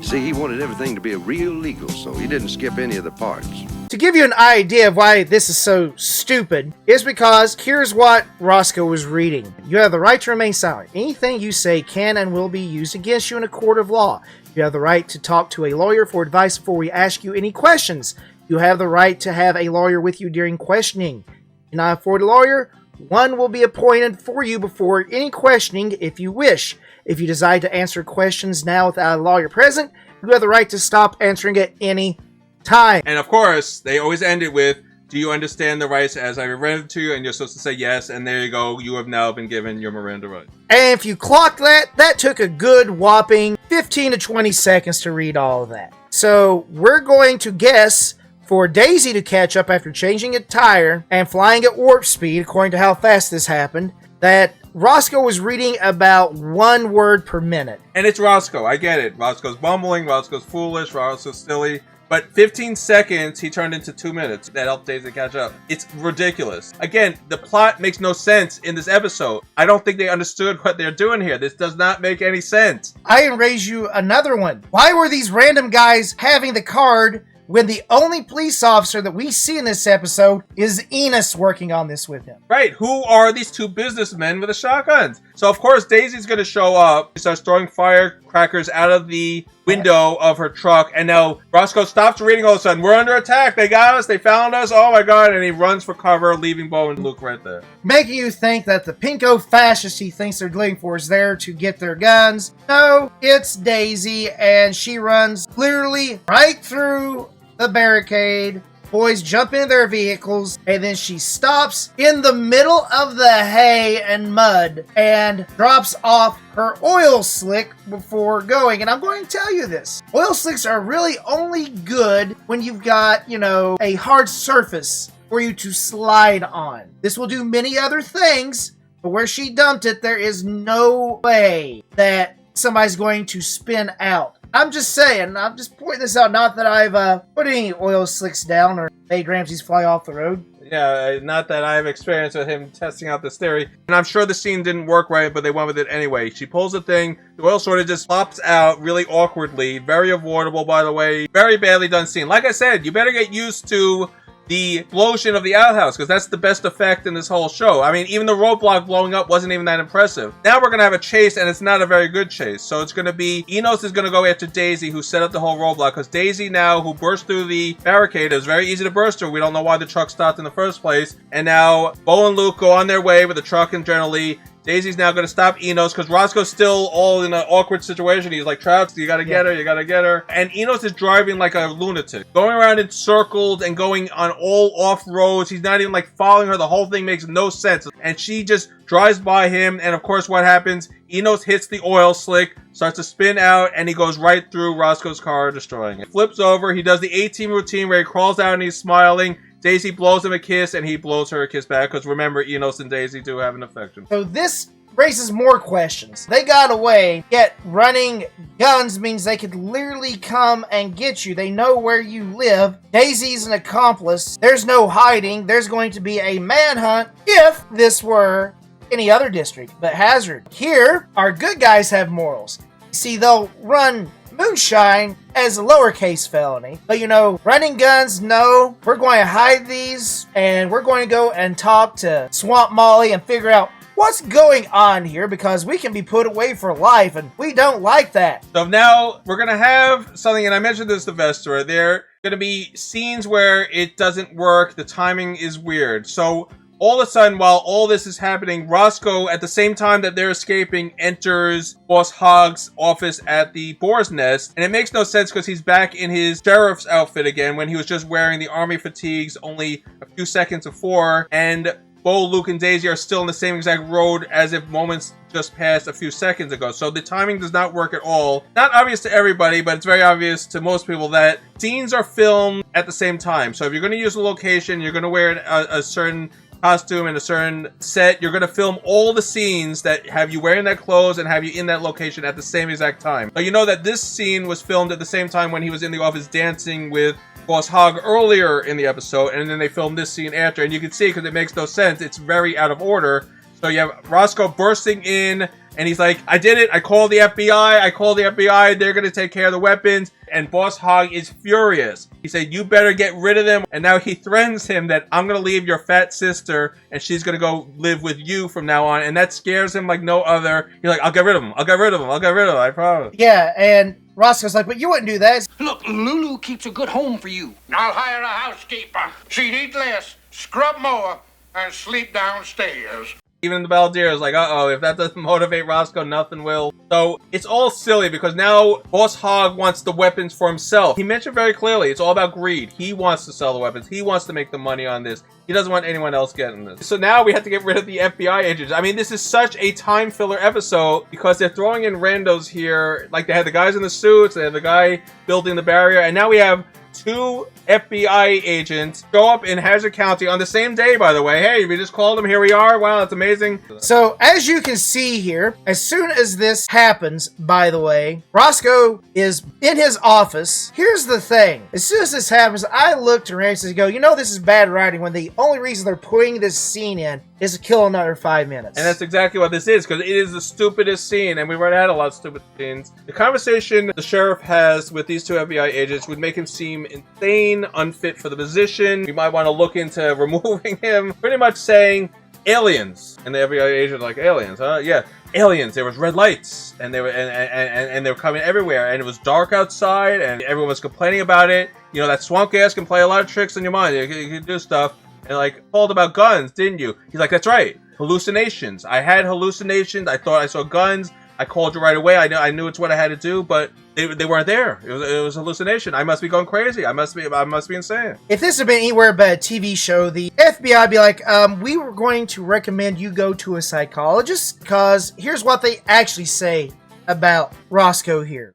See, he wanted everything to be real legal, so he didn't skip any of the parts. To give you an idea of why this is so stupid, is because here's what Roscoe was reading. You have the right to remain silent. Anything you say can and will be used against you in a court of law. You have the right to talk to a lawyer for advice before we ask you any questions. You have the right to have a lawyer with you during questioning. If you cannot afford a lawyer, one will be appointed for you before any questioning if you wish. If you decide to answer questions now without a lawyer present, you have the right to stop answering at any time. And of course, they always end it with, do you understand the rights as I read it to you? And you're supposed to say yes, and there you go. You have now been given your Miranda rights. And if you clock that, that took a good whopping 15 to 20 seconds to read all of that. So we're going to guess for Daisy to catch up after changing a tire and flying at warp speed, according to how fast this happened, that Roscoe was reading about 1 word per minute. And it's Roscoe. I get it. Roscoe's bumbling. Roscoe's foolish. Roscoe's silly. But 15 seconds, he turned into 2 minutes. That helped Daisy catch up. It's ridiculous. Again, the plot makes no sense in this episode. I don't think they understood what they're doing here. This does not make any sense. I can raise you another one. Why were these random guys having the card when the only police officer that we see in this episode is Enos working on this with him? Right, who are these 2 businessmen with the shotguns? So of course Daisy's gonna show up. She starts throwing firecrackers out of the window of her truck, and now Roscoe stops reading all of a sudden. We're under attack, they got us, they found us, oh my god, and he runs for cover, leaving Bo and Luke right there. Making you think that the pinko fascist he thinks they're looking for is there to get their guns. No, it's Daisy, and she runs clearly right through the barricade. Boys jump in their vehicles, and then she stops in the middle of the hay and mud and drops off her oil slick before going. And I'm going to tell you this. Oil slicks are really only good when you've got, a hard surface for you to slide on. This will do many other things, but where she dumped it, there is no way that somebody's going to spin out. I'm just saying, I'm just pointing this out, not that I've put any oil slicks down or made Ramses fly off the road. Yeah, not that I have experience with him testing out this theory. And I'm sure the scene didn't work right, but they went with it anyway. She pulls the thing, the oil sort of just pops out really awkwardly. Very avoidable, by the way. Very badly done scene. Like I said, you better get used to the explosion of the outhouse, because that's the best effect in this whole show. I mean, even the roadblock blowing up wasn't even that impressive. Now we're going to have a chase, and it's not a very good chase. So it's going to be, Enos is going to go after Daisy, who set up the whole roadblock, because Daisy now, who burst through the barricade, it was very easy to burst through. We don't know why the truck stopped in the first place. And now Bo and Luke go on their way with the truck, and generally Daisy's now going to stop Enos, because Roscoe's still all in an awkward situation. He's like, Travis, you got to get her, you got to get her. And Enos is driving like a lunatic, going around in circles and going on all off roads. He's not even like following her. The whole thing makes no sense. And she just drives by him. And of course, what happens? Enos hits the oil slick, starts to spin out, and he goes right through Roscoe's car, destroying it. Flips over. He does the A-Team routine where he crawls out and he's smiling. Daisy blows him a kiss, and he blows her a kiss back, because remember, Enos and Daisy do have an affection. So this raises more questions. They got away, yet running guns means they could literally come and get you. They know where you live. Daisy's an accomplice. There's no hiding. There's going to be a manhunt if this were any other district. But Hazzard, here, our good guys have morals. See, they'll run moonshine as a lowercase felony. But running guns, no. We're going to hide these, and we're going to go and talk to Swamp Molly and figure out what's going on here, because we can be put away for life, and we don't like that. So now we're going to have something, and I mentioned this to Vespors, there are going to be scenes where it doesn't work, the timing is weird. So all of a sudden, while all this is happening, Roscoe, at the same time that they're escaping, enters Boss Hogg's office at the Boar's Nest. And it makes no sense, because he's back in his sheriff's outfit again, when he was just wearing the army fatigues only a few seconds before. And Bo, Luke, and Daisy are still in the same exact road as if moments just passed a few seconds ago. So the timing does not work at all. Not obvious to everybody, but it's very obvious to most people that scenes are filmed at the same time. So if you're going to use a location, you're going to wear a certain costume in a certain set. You're going to film all the scenes that have you wearing that clothes and have you in that location at the same exact time. But you know that this scene was filmed at the same time when he was in the office dancing with Boss Hogg earlier in the episode, and then they filmed this scene after. And you can see, because it makes no sense, it's very out of order. So you have Roscoe bursting in, and he's like, I did it. I called the FBI. They're going to take care of the weapons. And Boss Hogg is furious. He said, you better get rid of them. And now he threatens him that I'm going to leave your fat sister, and she's going to go live with you from now on. And that scares him like no other. He's like, I'll get rid of him. I promise. Yeah, and Roscoe's like, but you wouldn't do that. Look, Lulu keeps a good home for you. I'll hire a housekeeper. She'd eat less, scrub more, and sleep downstairs. Even the Baldier is like, uh-oh, if that doesn't motivate Roscoe, nothing will. So it's all silly because now Boss Hogg wants the weapons for himself. He mentioned very clearly, it's all about greed. He wants to sell the weapons. He wants to make the money on this. He doesn't want anyone else getting this. So now we have to get rid of the FBI agents. I mean, this is such a time filler episode because they're throwing in randos here. Like, they had the guys in the suits, they have the guy building the barrier, and now we have 2 FBI agents show up in Hazzard County on the same day, by the way. Hey, we just called them. Here we are. Wow, that's amazing. So, as you can see here, as soon as this happens, by the way, Roscoe is in his office. Here's the thing. As soon as this happens, I look to Ramses and go, you know this is bad writing when the only reason they're putting this scene in is to kill another 5 minutes. And that's exactly what this is, because it is the stupidest scene, and we've already had a lot of stupid scenes. The conversation the sheriff has with these 2 FBI agents would make him seem insane, unfit for the position. We might want to look into removing him. Pretty much saying aliens, and the FBI agent like, aliens, huh? Yeah, aliens. There was red lights, and they were and they were coming everywhere, and it was dark outside, and everyone was complaining about it. You know, that swamp gas can play a lot of tricks in your mind. You can do stuff. And like, called about guns, didn't you? He's like, that's right. Hallucinations. I had hallucinations. I thought I saw guns. I called you right away. I knew it's what I had to do, but they weren't there. It was a hallucination. I must be going crazy. I must be insane. If this had been anywhere but a TV show, the FBI would be like, we were going to recommend you go to a psychologist, because here's what they actually say about Roscoe here.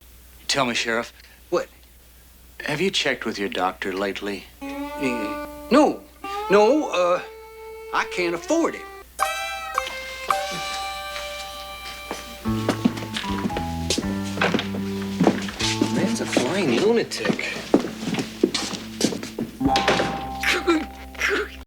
Tell me, Sheriff. What? Have you checked with your doctor lately? No, I can't afford it. Man's a flying lunatic.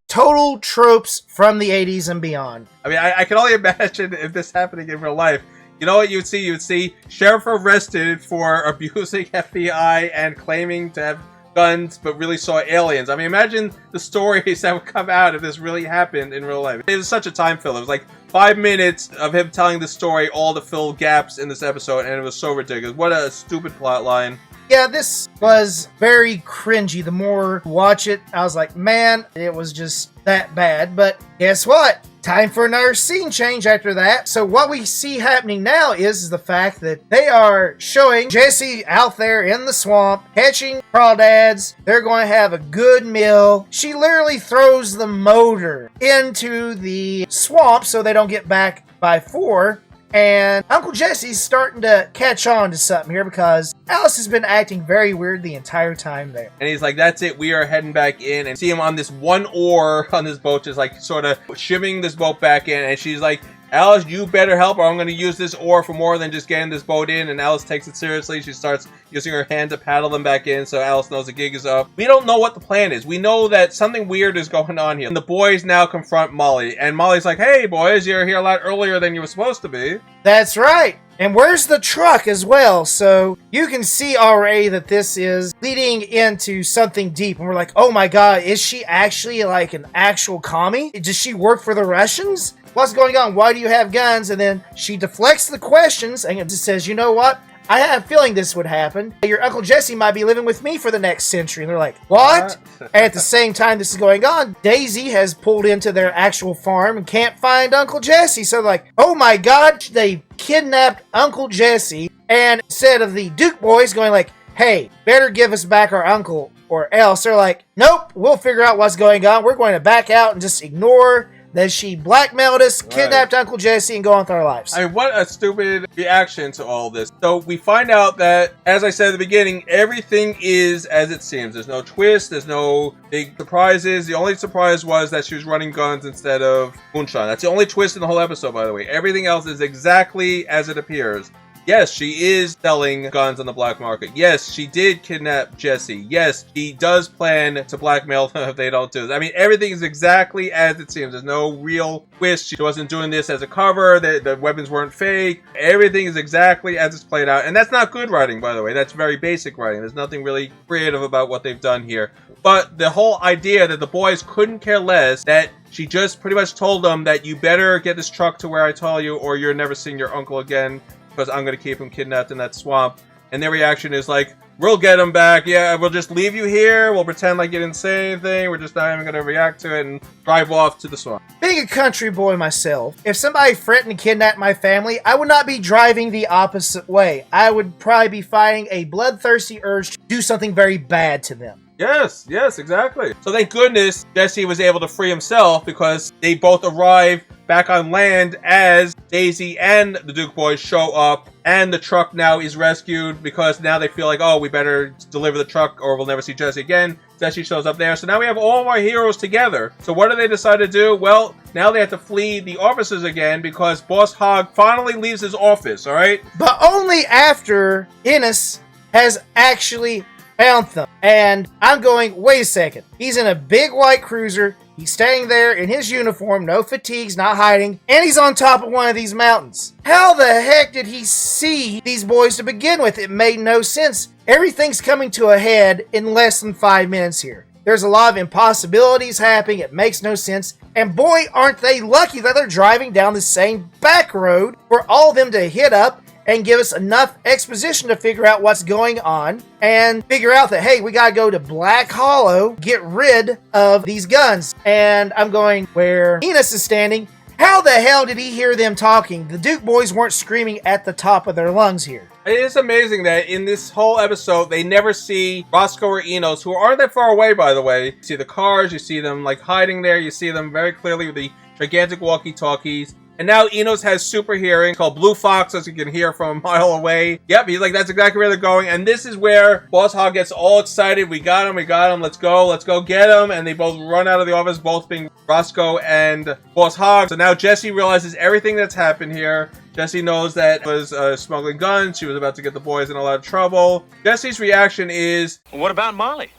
Total tropes from the 80s and beyond. I mean, I can only imagine if this happening in real life. You know what you would see? You would see sheriff arrested for abusing FBI and claiming to have guns, but really saw aliens. I mean, imagine the stories that would come out if this really happened in real life. It was such a time filler. It was like 5 minutes of him telling the story, all to fill gaps in this episode, and it was so ridiculous. What a stupid plot line. Yeah, this was very cringy. The more I watch it, I was like, man, it was just that bad. But guess what? Time for another scene change after that. So what we see happening now is the fact that they are showing Jesse out there in the swamp, catching crawdads. They're going to have a good meal. She literally throws the motor into the swamp so they don't get back by 4. And Uncle Jesse's starting to catch on to something here because Alice has been acting very weird the entire time there. And he's like, that's it, we are heading back in. And see him on this one oar on this boat, just like sort of shimming this boat back in. And she's like, Alice, you better help or I'm going to use this oar for more than just getting this boat in. And Alice takes it seriously. She starts using her hand to paddle them back in so Alice knows the gig is up. We don't know what the plan is. We know that something weird is going on here. And the boys now confront Molly. And Molly's like, hey, boys, you're here a lot earlier than you were supposed to be. That's right. And where's the truck as well? So you can see already that this is leading into something deep. And we're like, oh my God, is she actually like an actual commie? Does she work for the Russians? What's going on? Why do you have guns? And then she deflects the questions and it just says, you know what? I had a feeling this would happen. Your Uncle Jesse might be living with me for the next century. And they're like, what? And at the same time this is going on, Daisy has pulled into their actual farm and can't find Uncle Jesse. So they're like, oh my God, they kidnapped Uncle Jesse. And instead of the Duke boys going like, hey, better give us back our uncle or else, they're like, nope, we'll figure out what's going on. We're going to back out and just ignore that she blackmailed us, kidnapped Uncle Jesse, and go on with our lives. I mean, what a stupid reaction to all this. So we find out that, as I said at the beginning, everything is as it seems. There's no twist. There's no big surprises. The only surprise was that she was running guns instead of moonshine. That's the only twist in the whole episode, by the way. Everything else is exactly as it appears. Yes, she is selling guns on the black market. Yes, she did kidnap Jesse. Yes, she does plan to blackmail them if they don't do this. I mean, everything is exactly as it seems. There's no real twist. She wasn't doing this as a cover. The weapons weren't fake. Everything is exactly as it's played out. And that's not good writing, by the way. That's very basic writing. There's nothing really creative about what they've done here. But the whole idea that the boys couldn't care less, that she just pretty much told them that you better get this truck to where I tell you or you're never seeing your uncle again, because I'm going to keep him kidnapped in that swamp. And their reaction is like, we'll get him back. Yeah, we'll just leave you here. We'll pretend like you didn't say anything. We're just not even going to react to it and drive off to the swamp. Being a country boy myself, if somebody threatened to kidnap my family, I would not be driving the opposite way. I would probably be fighting a bloodthirsty urge to do something very bad to them. Yes, exactly. So thank goodness Jesse was able to free himself, because they both arrive back on land as Daisy and the Duke boys show up, and the truck now is rescued because now they feel like, oh, we better deliver the truck or we'll never see Jesse again. Jesse shows up there. So now we have all of our heroes together. So what do they decide to do? Well, now they have to flee the offices again because Boss Hogg finally leaves his office, all right? But only after Ennis has actually found them. And I'm going, wait a second. He's in a big white cruiser. He's staying there in his uniform, no fatigues, not hiding, and he's on top of one of these mountains. How the heck did he see these boys to begin with? It made no sense. Everything's coming to a head in less than 5 minutes here. There's a lot of impossibilities happening. It makes no sense. And boy, aren't they lucky that they're driving down the same back road for all of them to hit up and give us enough exposition to figure out what's going on and figure out that, hey, we gotta go to Black Hollow, get rid of these guns. And I'm going, where Enos is standing, how the hell did he hear them talking? The Duke boys weren't screaming at the top of their lungs here. It is amazing that in this whole episode, they never see Roscoe or Enos, who aren't that far away, by the way. You see the cars, you see them like hiding there, you see them very clearly with the gigantic walkie-talkies. And now Enos has super hearing called Blue Fox, as you can hear from a mile away. Yep, he's like, that's exactly where they're going. And this is where Boss Hogg gets all excited. We got him, let's go get him. And they both run out of the office, both being Roscoe and Boss Hogg. So now Jesse realizes everything that's happened here. Jesse knows that it was smuggling guns. She was about to get the boys in a lot of trouble. Jesse's reaction is, What about Molly?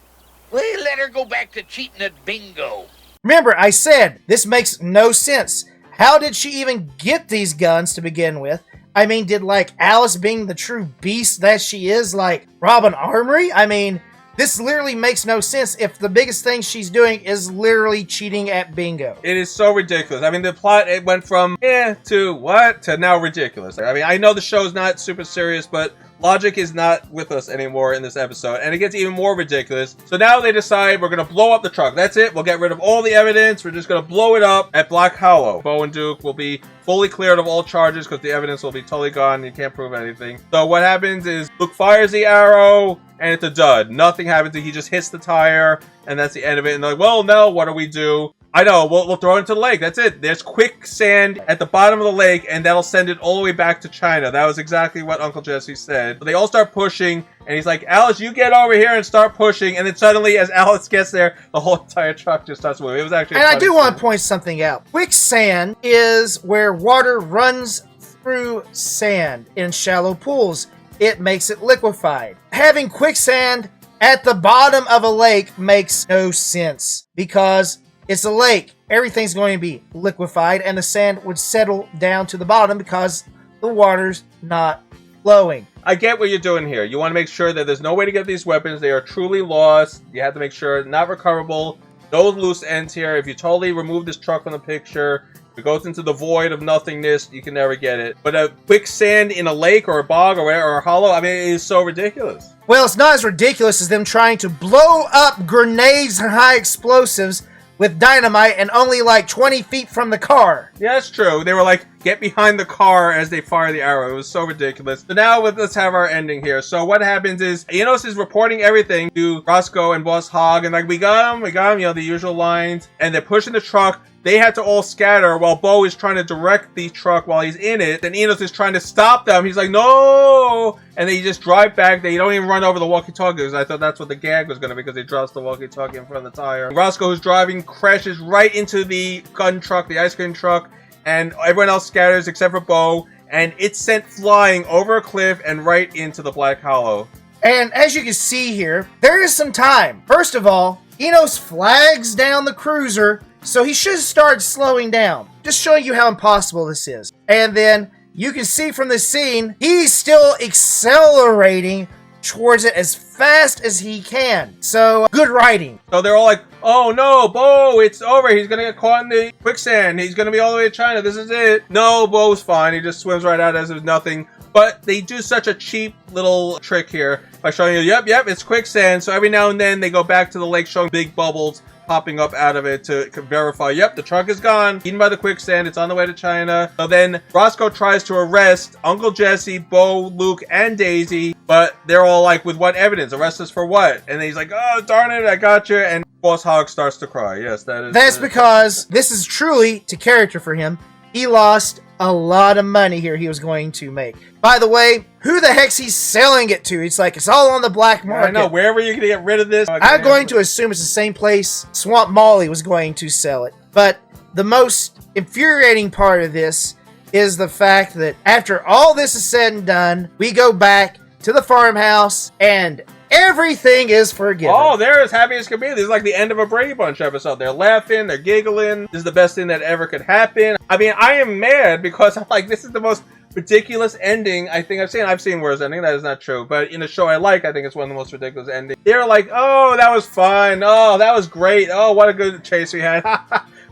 We let her go back to cheating at bingo. Remember, I said, this makes no sense. How did she even get these guns to begin with? I mean, did, like, Alice, being the true beast that she is, like, rob an armory? I mean, this literally makes no sense if the biggest thing she's doing is literally cheating at bingo. it is so ridiculous. I mean, the plot, it went from, to what, to now ridiculous. I mean, I know the show's not super serious, but logic is not with us anymore in this episode, and it gets even more ridiculous. So now they decide we're going to blow up the truck. That's it. We'll get rid of all the evidence. We're just going to blow it up at Black Hollow. Bo and Duke will be fully cleared of all charges because the evidence will be totally gone. You can't prove anything. So what happens is Luke fires the arrow, and it's a dud. Nothing happens. He just hits the tire, and that's the end of it. And they're like, well, no, what do we do? I know, we'll throw it into the lake. That's it. There's quicksand at the bottom of the lake, and that'll send it all the way back to China. That was exactly what Uncle Jesse said. So they all start pushing, and he's like, Alice, you get over here and start pushing. And then suddenly, as Alice gets there, the whole entire truck just starts moving. It was actually. And I do want to point something out. Quicksand is where water runs through sand in shallow pools. It makes it liquefied. Having quicksand at the bottom of a lake makes no sense because it's a lake. Everything's going to be liquefied, and the sand would settle down to the bottom because the water's not flowing. I get what you're doing here. You want to make sure that there's no way to get these weapons. They are truly lost. You have to make sure not recoverable. No loose ends here. If you totally remove this truck from the picture, if it goes into the void of nothingness, you can never get it. But a quicksand in a lake or a bog or a hollow, I mean, it is so ridiculous. Well, it's not as ridiculous as them trying to blow up grenades and high explosives with dynamite and only like 20 feet from the car. Yeah, that's true. They were like, get behind the car as they fire the arrow. It was so ridiculous. So now let's have our ending here. So what happens is Enos is reporting everything to Roscoe and Boss Hogg, and like, we got him, the usual lines, and they're pushing the truck. They had to all scatter while Bo is trying to direct the truck while he's in it. And Enos is trying to stop them. He's like, no! And they just drive back. They don't even run over the walkie-talkies. I thought that's what the gag was going to be, because they drops the walkie-talkie in front of the tire. Roscoe, who's driving, crashes right into the gun truck, the ice cream truck. And everyone else scatters except for Bo. And it's sent flying over a cliff and right into the Black Hollow. And as you can see here, there is some time. First of all, Enos flags down the cruiser, so he should start slowing down. Just showing you how impossible this is. And then you can see from the scene, he's still accelerating towards it as fast as he can. So, good writing. So they're all like, oh no, Bo, it's over. He's going to get caught in the quicksand. He's going to be all the way to China. This is it. No, Bo's fine. He just swims right out as if nothing. But they do such a cheap little trick here by showing you, yep, it's quicksand. So every now and then they go back to the lake showing big bubbles popping up out of it to verify, yep, the truck is gone, eaten by the quicksand, it's on the way to China. So then Roscoe tries to arrest Uncle Jesse, Bo, Luke, and Daisy, but they're all like, with what evidence? Arrest us for what? And he's like, oh, darn it, I got you. And Boss Hogg starts to cry. Yes, that is. That's because this is truly to character for him. He lost a lot of money here he was going to make. By the way, who the heck's he selling it to? It's like, it's all on the black market. I know, wherever you can get rid of this. I'm going to assume it's the same place Swamp Molly was going to sell it. But the most infuriating part of this is the fact that after all this is said and done, we go back to the farmhouse and everything is forgiven. Oh, they're as happy as can be. This is like the end of a Brady Bunch episode. They're laughing, they're giggling. This is the best thing that ever could happen. I mean, I am mad because I'm like, this is the most ridiculous ending I think I've seen. I've seen worse ending. That is not true. But in a show I like, I think it's one of the most ridiculous endings. They're like, oh, that was fun. Oh, that was great. Oh, what a good chase we had.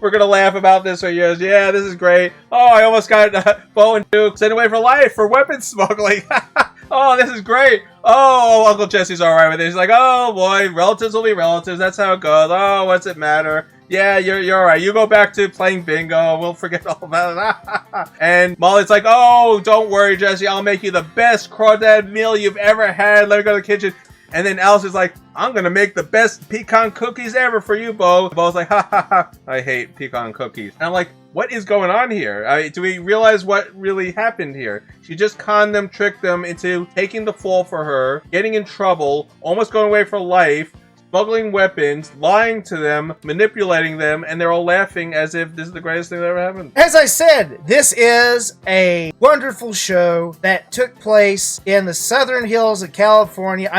We're going to laugh about this for years. Yeah, this is great. Oh, I almost got Bo and Duke sent away for life for weapons smuggling. Oh, this is great. Oh, Uncle Jesse's all right with it. He's like, oh, boy, relatives will be relatives. That's how it goes. Oh, what's it matter? Yeah, you're all right. You go back to playing bingo. We'll forget all about it. And Molly's like, oh, don't worry, Jesse. I'll make you the best crawdad meal you've ever had. Let me go to the kitchen. And then Alice is like, I'm going to make the best pecan cookies ever for you, Bo. Bo's like, ha, ha, ha. I hate pecan cookies. And I'm like, what is going on here? Do we realize what really happened here? She just conned them, tricked them into taking the fall for her, getting in trouble, almost going away for life, smuggling weapons, lying to them, manipulating them, and they're all laughing as if this is the greatest thing that ever happened. As I said, this is a wonderful show that took place in the southern hills of California,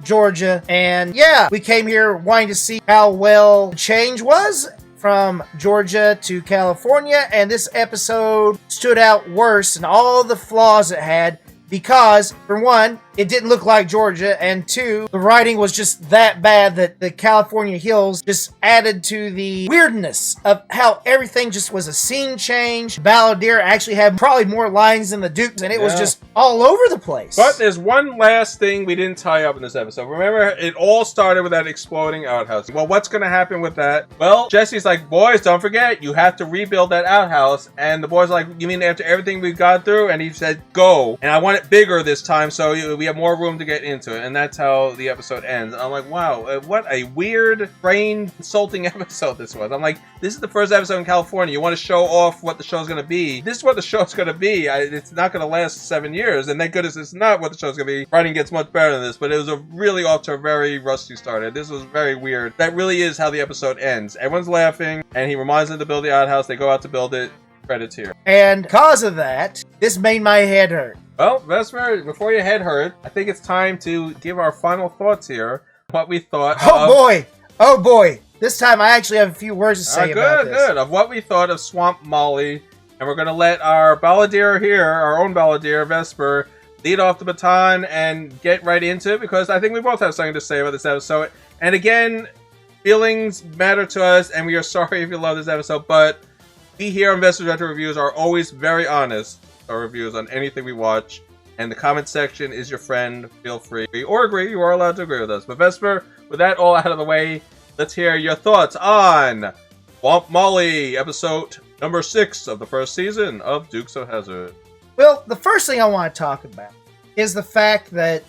Georgia. And yeah, we came here wanting to see how well the change was from Georgia to California, and this episode stood out worse in all the flaws it had because, for one, it didn't look like Georgia, and two, the writing was just that bad that the California hills just added to the weirdness of how everything just was a scene change. Balladeer actually had probably more lines than the Dukes, and it was just all over the place. But there's one last thing we didn't tie up in this episode. Remember, it all started with that exploding outhouse. Well, what's going to happen with that? Well, Jesse's like, boys, don't forget, you have to rebuild that outhouse. And the boys are like, you mean after everything we've gone through? And he said, go. And I want it bigger this time, so we have more room to get into it. And that's how the episode ends. I'm like, wow, what a weird, brain insulting episode this was. I'm like, this is the first episode in California. You want to show off what the show's going to be. This is what the show's going to be. It's not going to last 7 years. And thank goodness it's not what the show's going to be. Writing gets much better than this, but it was really off to a very rusty start. This was very weird. That really is how the episode ends. Everyone's laughing, and he reminds them to build the outhouse. They go out to build it. Credits here. And because of that, this made my head hurt. Well, Vesper, before your head hurt, I think it's time to give our final thoughts here. What we thought Oh boy! This time I actually have a few words to say about this. Good. Of what we thought of Swamp Molly. And we're going to let our balladeer here, our own balladeer, Vesper, lead off the baton and get right into it, because I think we both have something to say about this episode. And again, feelings matter to us, and we are sorry if you love this episode, but we here on Vespors Retro Reviews are always very honest with our reviews on anything we watch, and the comment section is your friend. Feel free or agree. You are allowed to agree with us. But Vesper, with that all out of the way, let's hear your thoughts on Swamp Molly, episode Number 6 of the first season of Dukes of Hazzard. Well, the first thing I want to talk about is the fact that,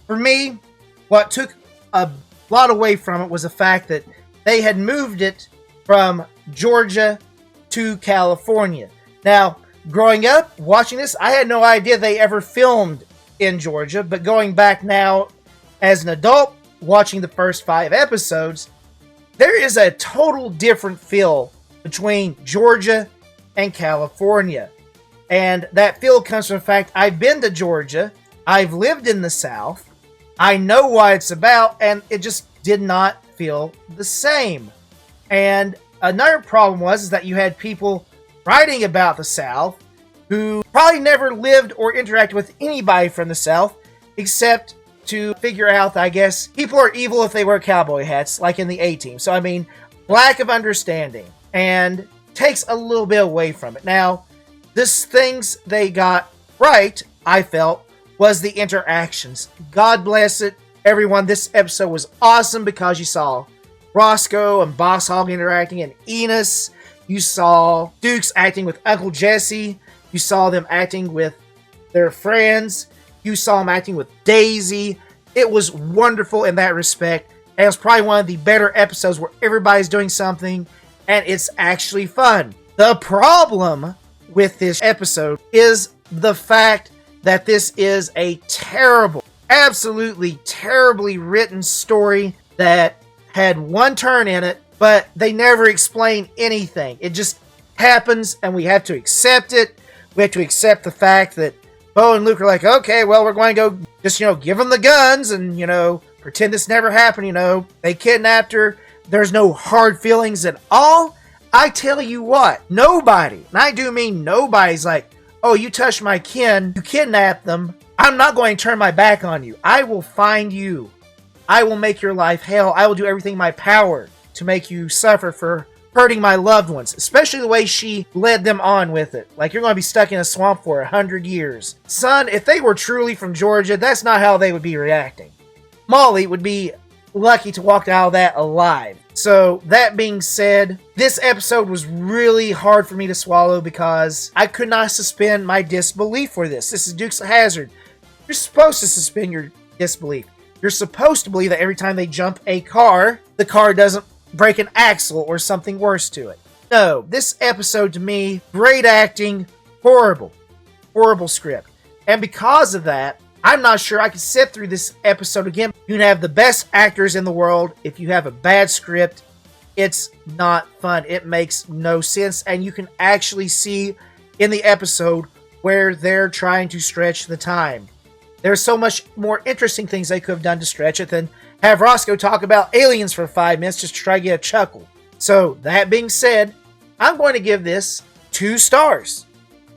for me, what took a lot away from it was the fact that they had moved it from Georgia to California. Now, growing up, watching this, I had no idea they ever filmed in Georgia, but going back now as an adult, watching the first 5 episodes, there is a total different feel between Georgia and California. And that feel comes from the fact I've been to Georgia, I've lived in the South, I know what it's about, and it just did not feel the same. And another problem was that you had people writing about the South who probably never lived or interacted with anybody from the South, except to figure out that, I guess, people are evil if they wear cowboy hats, like in the A-Team. So, I mean, lack of understanding, and takes a little bit away from it. Now, this things they got right, I felt, was the interactions. God bless it, everyone. This episode was awesome because you saw Roscoe and Boss Hogg interacting, and Enos. You saw Dukes acting with Uncle Jesse. You saw them acting with their friends. You saw them acting with Daisy. It was wonderful in that respect. And it was probably one of the better episodes where everybody's doing something and it's actually fun. The problem with this episode is the fact that this is a terrible, absolutely terribly written story that had one turn in it, but they never explain anything. It just happens and we have to accept it. We have to accept the fact that Bo and Luke are like, okay, well, we're going to go just, give them the guns and, pretend this never happened, They kidnapped her. There's no hard feelings at all. I tell you what, nobody, and I do mean nobody's like, oh, you touched my kin, you kidnapped them. I'm not going to turn my back on you. I will find you. I will make your life hell. I will do everything in my power to make you suffer for hurting my loved ones, especially the way she led them on with it. Like, you're going to be stuck in a swamp for 100 years. Son, if they were truly from Georgia, that's not how they would be reacting. Molly would be lucky to walk out of that alive. So, that being said, this episode was really hard for me to swallow because I could not suspend my disbelief for this. This is Dukes of Hazzard. You're supposed to suspend your disbelief. You're supposed to believe that every time they jump a car, the car doesn't break an axle or something worse to it. No, this episode to me, great acting, horrible script. And because of that, I'm not sure I could sit through this episode again. You can have the best actors in the world. If you have a bad script, it's not fun. It makes no sense. And you can actually see in the episode where they're trying to stretch the time. There's so much more interesting things they could have done to stretch it than have Roscoe talk about aliens for 5 minutes just to try to get a chuckle. So, that being said, I'm going to give this 2 stars.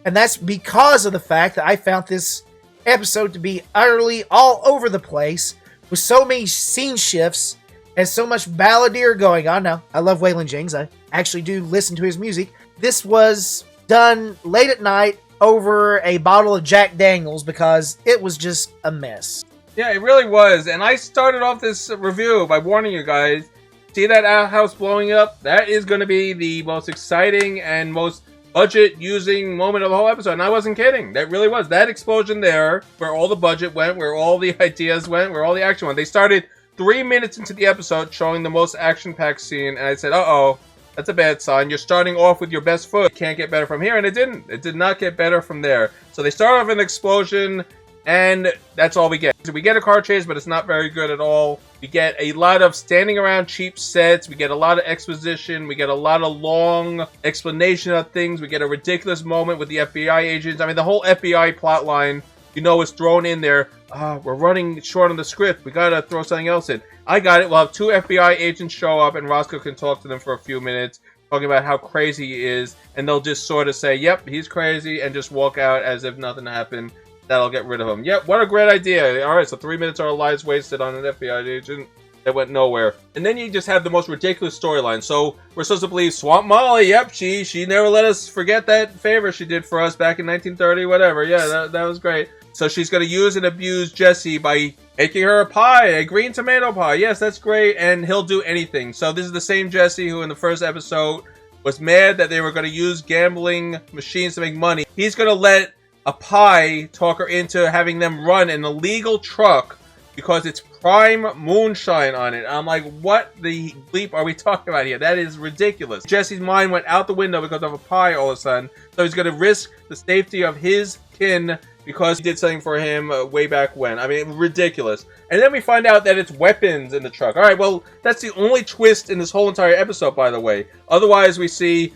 And that's because of the fact that I found this episode to be utterly all over the place, with so many scene shifts and so much balladeer going on. Now, I love Waylon Jennings. I actually do listen to his music. This was done late at night over a bottle of Jack Daniels because it was just a mess. Yeah, it really was. And I started off this review by warning you guys, see that outhouse blowing up? That is going to be the most exciting and most budget-using moment of the whole episode. And I wasn't kidding. That really was. That explosion there, where all the budget went, where all the ideas went, where all the action went. They started 3 minutes into the episode showing the most action-packed scene. And I said, uh-oh, that's a bad sign. You're starting off with your best foot. Can't get better from here. And it didn't. It did not get better from there. So they start off with an explosion, and that's all we get. We get a car chase, but it's not very good at all. We get a lot of standing around cheap sets. We get a lot of exposition. We get a lot of long explanation of things. We get a ridiculous moment with the FBI agents. I mean, the whole FBI plot line, is thrown in there. We're running short on the script. We gotta throw something else in. I got it. We'll have 2 FBI agents show up, and Roscoe can talk to them for a few minutes, talking about how crazy he is, and they'll just sort of say, yep, he's crazy, and just walk out as if nothing happened. That'll get rid of him. Yep, what a great idea. Alright, so 3 minutes of our lives wasted on an FBI agent that went nowhere. And then you just have the most ridiculous storyline. So, we're supposed to believe Swamp Molly, yep, she never let us forget that favor she did for us back in 1930, whatever. Yeah, that was great. So she's going to use and abuse Jesse by making her a pie, a green tomato pie. Yes, that's great, and he'll do anything. So this is the same Jesse who in the first episode was mad that they were going to use gambling machines to make money. He's going to let a pie talk her into having them run an illegal truck because it's prime moonshine on it. I'm like, what the bleep are we talking about here? That is ridiculous. Jesse's mind went out the window because of a pie all of a sudden. So he's going to risk the safety of his kin because he did something for him way back when. I mean, ridiculous. And then we find out that it's weapons in the truck. All right, well, that's the only twist in this whole entire episode, by the way. Otherwise, we see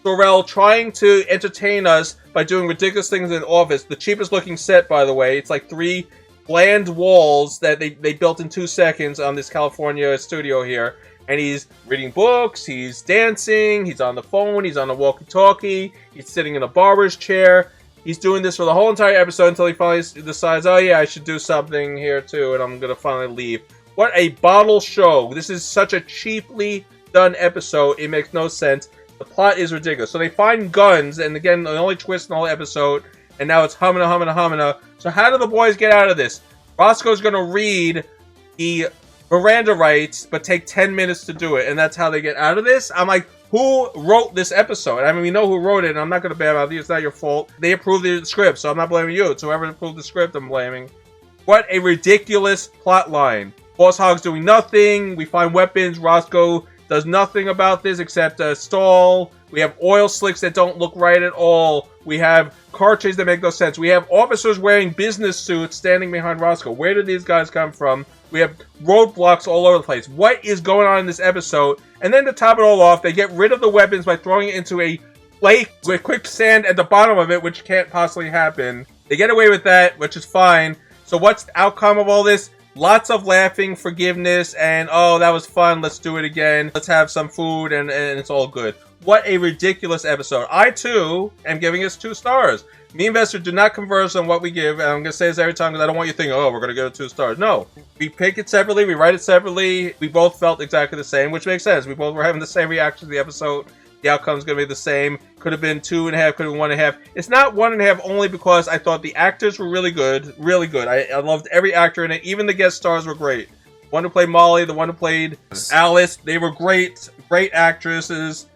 Sorrell trying to entertain us by doing ridiculous things in the office. The cheapest looking set, by the way. It's like 3 bland walls that they built in 2 seconds on this California studio here. And he's reading books, he's dancing, he's on the phone, he's on the walkie-talkie, he's sitting in a barber's chair. He's doing this for the whole entire episode until he finally decides, oh yeah, I should do something here too, and I'm going to finally leave. What a bottle show. This is such a cheaply done episode. It makes no sense. The plot is ridiculous. So they find guns, and again, the only twist in the whole episode, and now it's humana. So how do the boys get out of this? Roscoe's going to read the Miranda rights, but take 10 minutes to do it, and that's how they get out of this? I'm like, who wrote this episode? I mean, we know who wrote it, and I'm not going to badmouth you. It's not your fault. They approved the script, so I'm not blaming you. It's whoever approved the script I'm blaming. What a ridiculous plot line. Boss Hogg's doing nothing. We find weapons. Roscoe does nothing about this except stall. We have oil slicks that don't look right at all. We have car chases that make no sense. We have officers wearing business suits standing behind Roscoe. Where did these guys come from? We have roadblocks all over the place. What is going on in this episode? And then to top it all off, they get rid of the weapons by throwing it into a lake with quicksand at the bottom of it, which can't possibly happen. They get away with that, which is fine. So what's the outcome of all this? Lots of laughing, forgiveness, and oh, that was fun. Let's do it again. Let's have some food, and it's all good. What a ridiculous episode. I, too, am giving us 2 stars. Me and Vespors do not converse on what we give, and I'm going to say this every time because I don't want you to think, oh, we're going to give it 2 stars. No. We pick it separately. We write it separately. We both felt exactly the same, which makes sense. We both were having the same reaction to the episode. The outcome's going to be the same. Could have been 2.5, could have been 1.5. It's not 1.5 only because I thought the actors were really good. Really good. I loved every actor in it. Even the guest stars were great. The one who played Molly, the one who played Alice, they were great. Great actresses.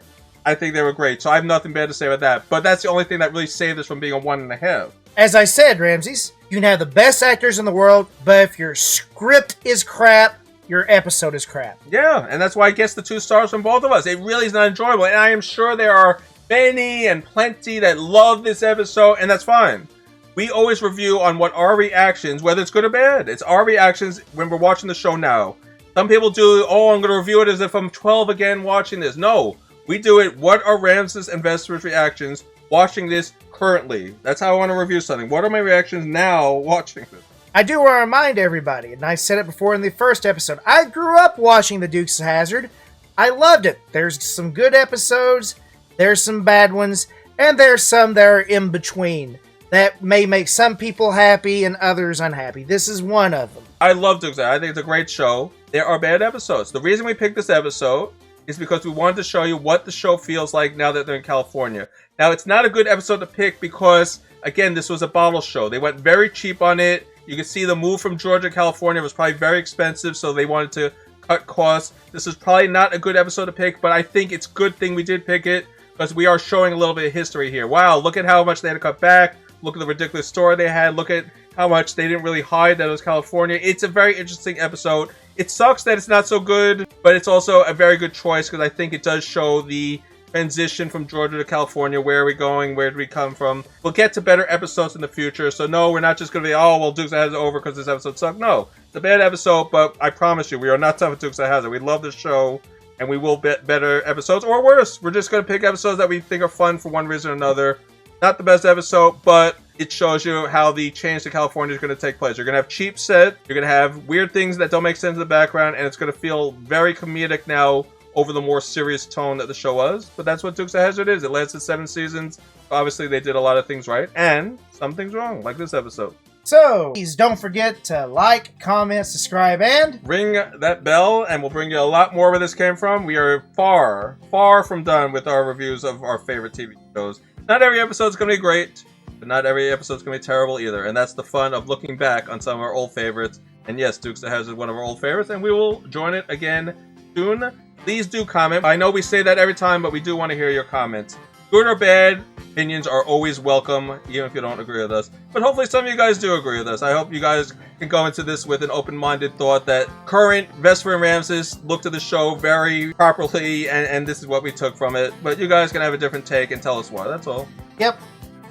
I think they were great. So I have nothing bad to say about that. But that's the only thing that really saved us from being a 1.5. As I said, Ramses, you can have the best actors in the world, but if your script is crap, your episode is crap. Yeah, and that's why I guess the 2 stars from both of us. It really is not enjoyable. And I am sure there are many and plenty that love this episode, and that's fine. We always review on what our reactions, whether it's good or bad. It's our reactions when we're watching the show now. Some people do, oh, I'm going to review it as if I'm 12 again watching this. No, we do it, what are Ramses and Vespors' reactions watching this currently? That's how I want to review something. What are my reactions now watching this? I do want to remind everybody, and I said it before in the first episode, I grew up watching the Dukes of Hazzard. I loved it. There's some good episodes, there's some bad ones, and there's some that are in between that may make some people happy and others unhappy. This is one of them. I love Dukes of Hazzard. I think it's a great show. There are bad episodes. The reason we picked this episode is because we wanted to show you what the show feels like now that they're in California. Now, it's not a good episode to pick because, again, this was a bottle show. They went very cheap on it. You can see the move from Georgia to California was probably very expensive, so they wanted to cut costs. This is probably not a good episode to pick, but I think it's a good thing we did pick it because we are showing a little bit of history here. Wow, look at how much they had to cut back. Look at the ridiculous story they had. Look at how much they didn't really hide that it was California. It's a very interesting episode. It sucks that it's not so good, but it's also a very good choice because I think it does show the transition from Georgia to California. Where are we going? Where did we come from? We'll get to better episodes in the future. So no, we're not just going to be, oh, well, Dukes of Hazzard over because this episode sucked. No, it's a bad episode, but I promise you, we are not done with Dukes of Hazzard. We love this show, and we will get better episodes or worse. We're just going to pick episodes that we think are fun for one reason or another. Not the best episode, but it shows you how the change to California is going to take place. You're going to have cheap set, you're going to have weird things that don't make sense in the background, and it's going to feel very comedic now over the more serious tone that the show was. But that's what Dukes of Hazzard is. It lasted 7 seasons. Obviously, they did a lot of things right, and some things wrong, like this episode. So, please don't forget to like, comment, subscribe, and ring that bell, and we'll bring you a lot more where this came from. We are far, far from done with our reviews of our favorite TV shows. Not every episode is going to be great, but not every episode is going to be terrible either. And that's the fun of looking back on some of our old favorites. And yes, Dukes of Hazzard is one of our old favorites, and we will join it again soon. please do comment. I know we say that every time, but we do want to hear your comments. Good or bad, opinions are always welcome, even if you don't agree with us. But hopefully some of you guys do agree with us. I hope you guys can go into this with an open-minded thought that current Vespor and Ramsis looked at the show very properly, and this is what we took from it. But you guys can have a different take and tell us why. That's all. Yep.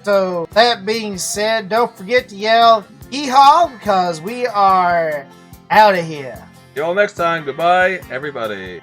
So, that being said, don't forget to yell hee-haw, because we are out of here. See you all next time. Goodbye, everybody.